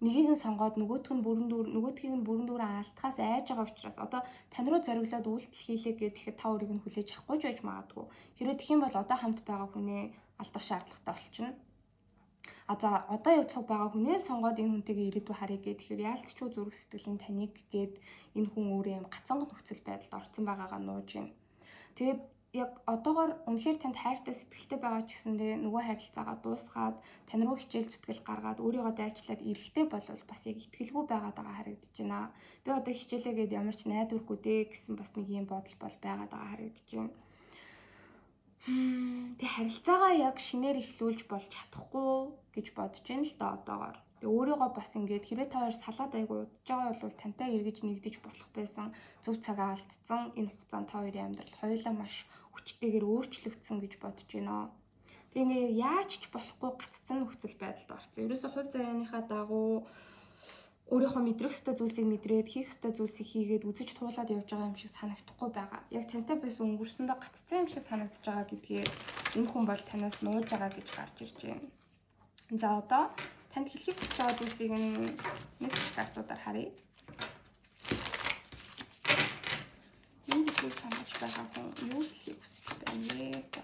нэгийг нь сонгоод нөгөөдгийг нь бүрэн дүүрэн алдахаас айж байгаа учраас одоо тань руу зориглоод үйлдэл хийлээ гэхэд та өөрийг нь хүлээж авахгүй ч байж магадгүй. Хэрвээ тэгэх юм бол одоо хамт байгаа хүнээ алдах шаардлагатай болчихно. За одоо яг цуг байгаа хүнээ сонгоод энэ хүнтэйгээ ирээдүй харъя гэхээр яалтчгүй зүрх сэтгэлийн таныг гээд энэ хүн өөрөө юм гацангат нөхцөл байдалд орсон байгаагаа нууж байна. Тэгээд яг одоогоор үнэхээр танд хайртай сэтгэлтэй байгаа ч гэсэндээ нөгөө харилцаагаа дуусгаад тань руу хичээл зүтгэл гаргаад өөрийгөө дайчлаад ирэхтэй болвол бас яг итгэлгүй байгаад байгаа харагдаж байна. Би одоо хичээлээгээд ямар ч найдваргүй дээ гэсэн бас нэг юм бодол бол байгаад байгаа харагдаж байна. Тэг харилцаагаа яг шинээр эхлүүлж болж чадахгүй гэж бодож байна л да одоогоор. Тэг өөрийгөө бас ингээд хэрвээ та хоёр салаад айгуу удаж байгаа бол тантай эргэж нэгдэж болох байсан зөв цагаа алдсан энэ хугацаанд та хоёрын амьдрал хоёулаа маш хүчтэйгээр өөрчлөгдсөн гэж бодож байна. Тэгээ ингээ яаж ч болохгүй гаццсан нөхцөл байдалд орсон. Ерөөсөө хувь заяаныхаа дагуу өөрийнхөө мэдрэх ёстой зүйлсийг мэдрээд хийх ёстой зүйлсийг хийгээд үзэж туулаад явж байгаа юм шиг санагдахгүй байгаа. Яг тантай байсан өнгөрсөндөө гаццсан юм шиг санагдаж байгаа гэдгээ энэ хүн бол танаас нууж байгаа гэж гарч ирж байна. За одоо танд хэлхийг хүсэж байгаа зүйлсийг мессеж картуудаар харъя. Энэ зүйлийг санаж байгаа хүн юу хэлхийг хүсэж байна вэ?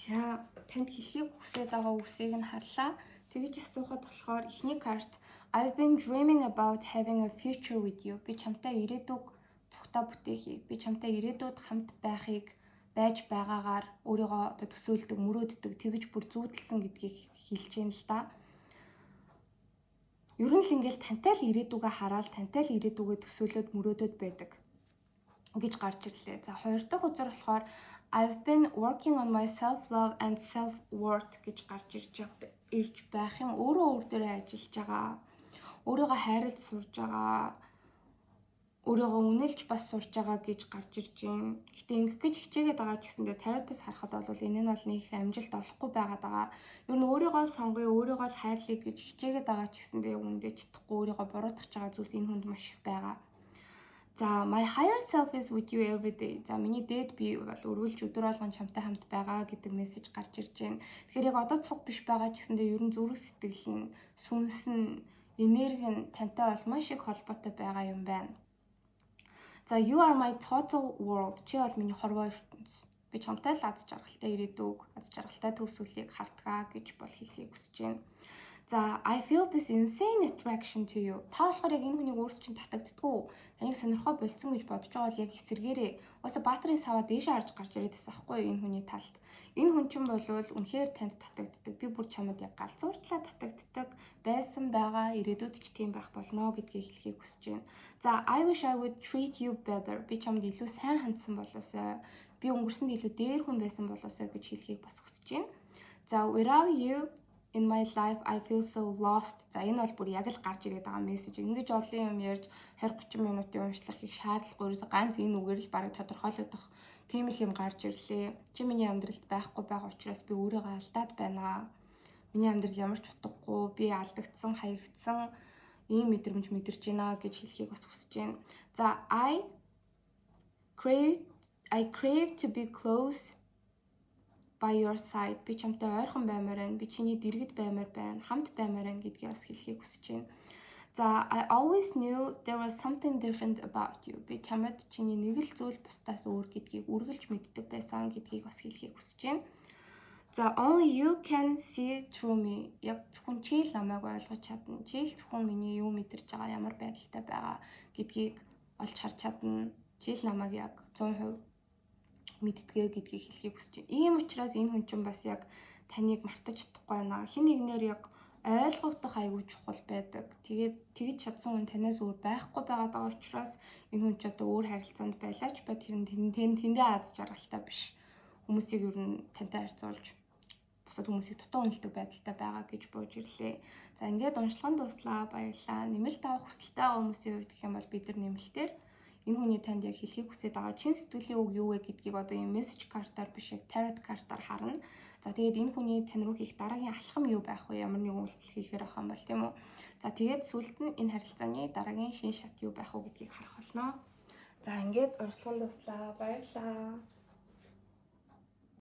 За танд хэлхийг хүсэж байгаа үгсийг нь харлаа. Тэгэж асуухад болохоор эхний карт I've been dreaming about having a future with you. Би чамтай ирээдүг цогтой бүтээхийг, би чамтай ирээдүйд хамт байхыг байж байгаагаар өөрийгөө одоо төсөөлдөг, мөрөөддөг, тэгэж бүр зүүдэлсэн гэдгийг хэлж юм л да. Ер нь л ингээл тантай л ирээдүгээ хараад, тантай л ирээдүгээ төсөөлөд мөрөөдөд байдаг гэж гарч ирлээ. За хоёр дахь үзэр болохоор I've been working on my self-love and self-worth гэж гарч ирж байх юм. Өөрөө өөр дээрээ ажиллаж байгаа. Өөрийгөө хайрлаж сурж байгаа. өөрийгөө үнэлж бас сурж байгаа гэж гарч ирж байна. Гэтэ ингэх гэж хичээгээд байгаа ч гэсэндээ тариутаас харахад бол энэ нь бол нэг их амжилт олохгүй байгаад байгаа. Ер нь өөрийгөө сонгоё, өөрийгөө л хайрлая гэж хичээгээд байгаа ч гэсэндээ үндэ чадахгүй өөрийгөө буруутгах байгаа зүйлс энэ хүнд маш их байгаа. За my higher self is with you every day. За миний дээд би бол өргөлж өдөр болгон чамтай хамт байгаа гэдэг мессеж гарч ирж байна. Тэгэхээр яг одоо цуг биш байгаа ч гэсэндээ ер нь зүрх сэтгэл нь, сүнс нь, энерги нь тантай бол маш их холбоотой байгаа юм байна. За you are my total world. Чи бол миний хорвоо ертөнц. Би чамтай л аз жаргалтай ирээдүг, аз жаргалтай төгсгөлийг хартгаа гэж бол хэлхийг хүсэж байна. За I feel this insane attraction to you. Та болохоор яг энэ хүнийг өөрт чинь татагддгүй. Таныг сонирхоо болцсон гэж бодож байгаа бол яг эсэргээрээ. Уусаа баатрын саваа дээшээ харж гарч ирээдсэн аахгүй юу энэ хүний талд. Энэ хүн чинь болвол үнэхээр танд татагддаг. Би бүр чамд яг галзууртлаа татагддаг байсан байгаа. Ирээдүйд ч тийм байх болно гэдгийг хэлхийг хүсэж байна. За I wish I would treat you better. Би чамд илүү сайн хандсан болоосой. Би өнгөрсөнд илүү дээр хүн байсан болоосой гэж хэлхийг бас хүсэж байна. За without you in my life I feel so lost. За энэ бол бүр яг л гарч ирээд байгаа мессеж. Ингэж олон юм ярьж 20-30 минутын уншлах их шаардлагагүй. Ерөөсө ганц энэ үгээр л бараг тодорхойлогдох тийм л юм гарч ирлээ. Чи миний амьдралд байхгүй байгаа учраас би өөрийгөө алдаад байна. Миний амьдрал ямар ч утгагүй. Би алдагдсан, хаягдсан ийм мэдрэмж мэдэрч байна гэж хэлхийг бас хүсэж байна. За I crave to be close by your side. Би чамтай ойрхон баймаар байна. Би чиний дэргэд баймаар байна. Хамт баймаар байна гэдгийг бас хэлхийг хүсэж байна. За I always knew there was something different about you. Би чамд чиний нэг л зүйл бусдаас өөр гэдгийг үргэлж мэддэг байсан гэдгийг бас хэлхийг хүсэж байна. За only you can see through me. Яг зөвхөн чи л намайг ойлгож чадна. Чи л зөвхөн миний юу мэдэрч байгаа, ямар байдалтай байгаа гэдгийг олж харж чадна. Чи л намайг яг 100% мэдтгээ гэдгийг хэлхийг хүсэж байна. Ийм учраас энэ хүн чинь бас яг таныг мартаж чадахгүй байна. Хин нэгнээр яг ойлгогдох аягүй чухал байдаг. Тэгээд тэгж чадсан хүн танаас өөр байхгүй байгаад байгаа учраас энэ хүн ч одоо өөр харилцаанд байлаач ба тэр нь тэндээ аз жаргалтай биш. Хүмүүсийг ер нь тантай харьцуулж бусад хүмүүсийг дутуу үнэлдэг байдалтай байгаа гэж бууж ирлээ. За ингээд уншлагын дуслаа, баярлалаа. Нэмэлт авах хүсэлтэй байгаа хүмүүсийн хувьд гэх юм бол бид нар нэмэлтээр энэ хүний танд яг хэлхийг хүсэж байгаа чин сэтгэлийн үг юу вэ гэдгийг одоо юм мессеж картаар биш яг tarot картаар харна. За тэгээд энэ хүний тань руу хийх дараагийн алхам юу байх вэ? Ямар нэгэн үйлдэл хийхээр ах юм бол тийм үү? За тэгээд сүлд нь энэ харилцааны дараагийн шин шат юу байх вэ гэдгийг харах болно. За ингээд уншлагын дуслаа. Баярлалаа.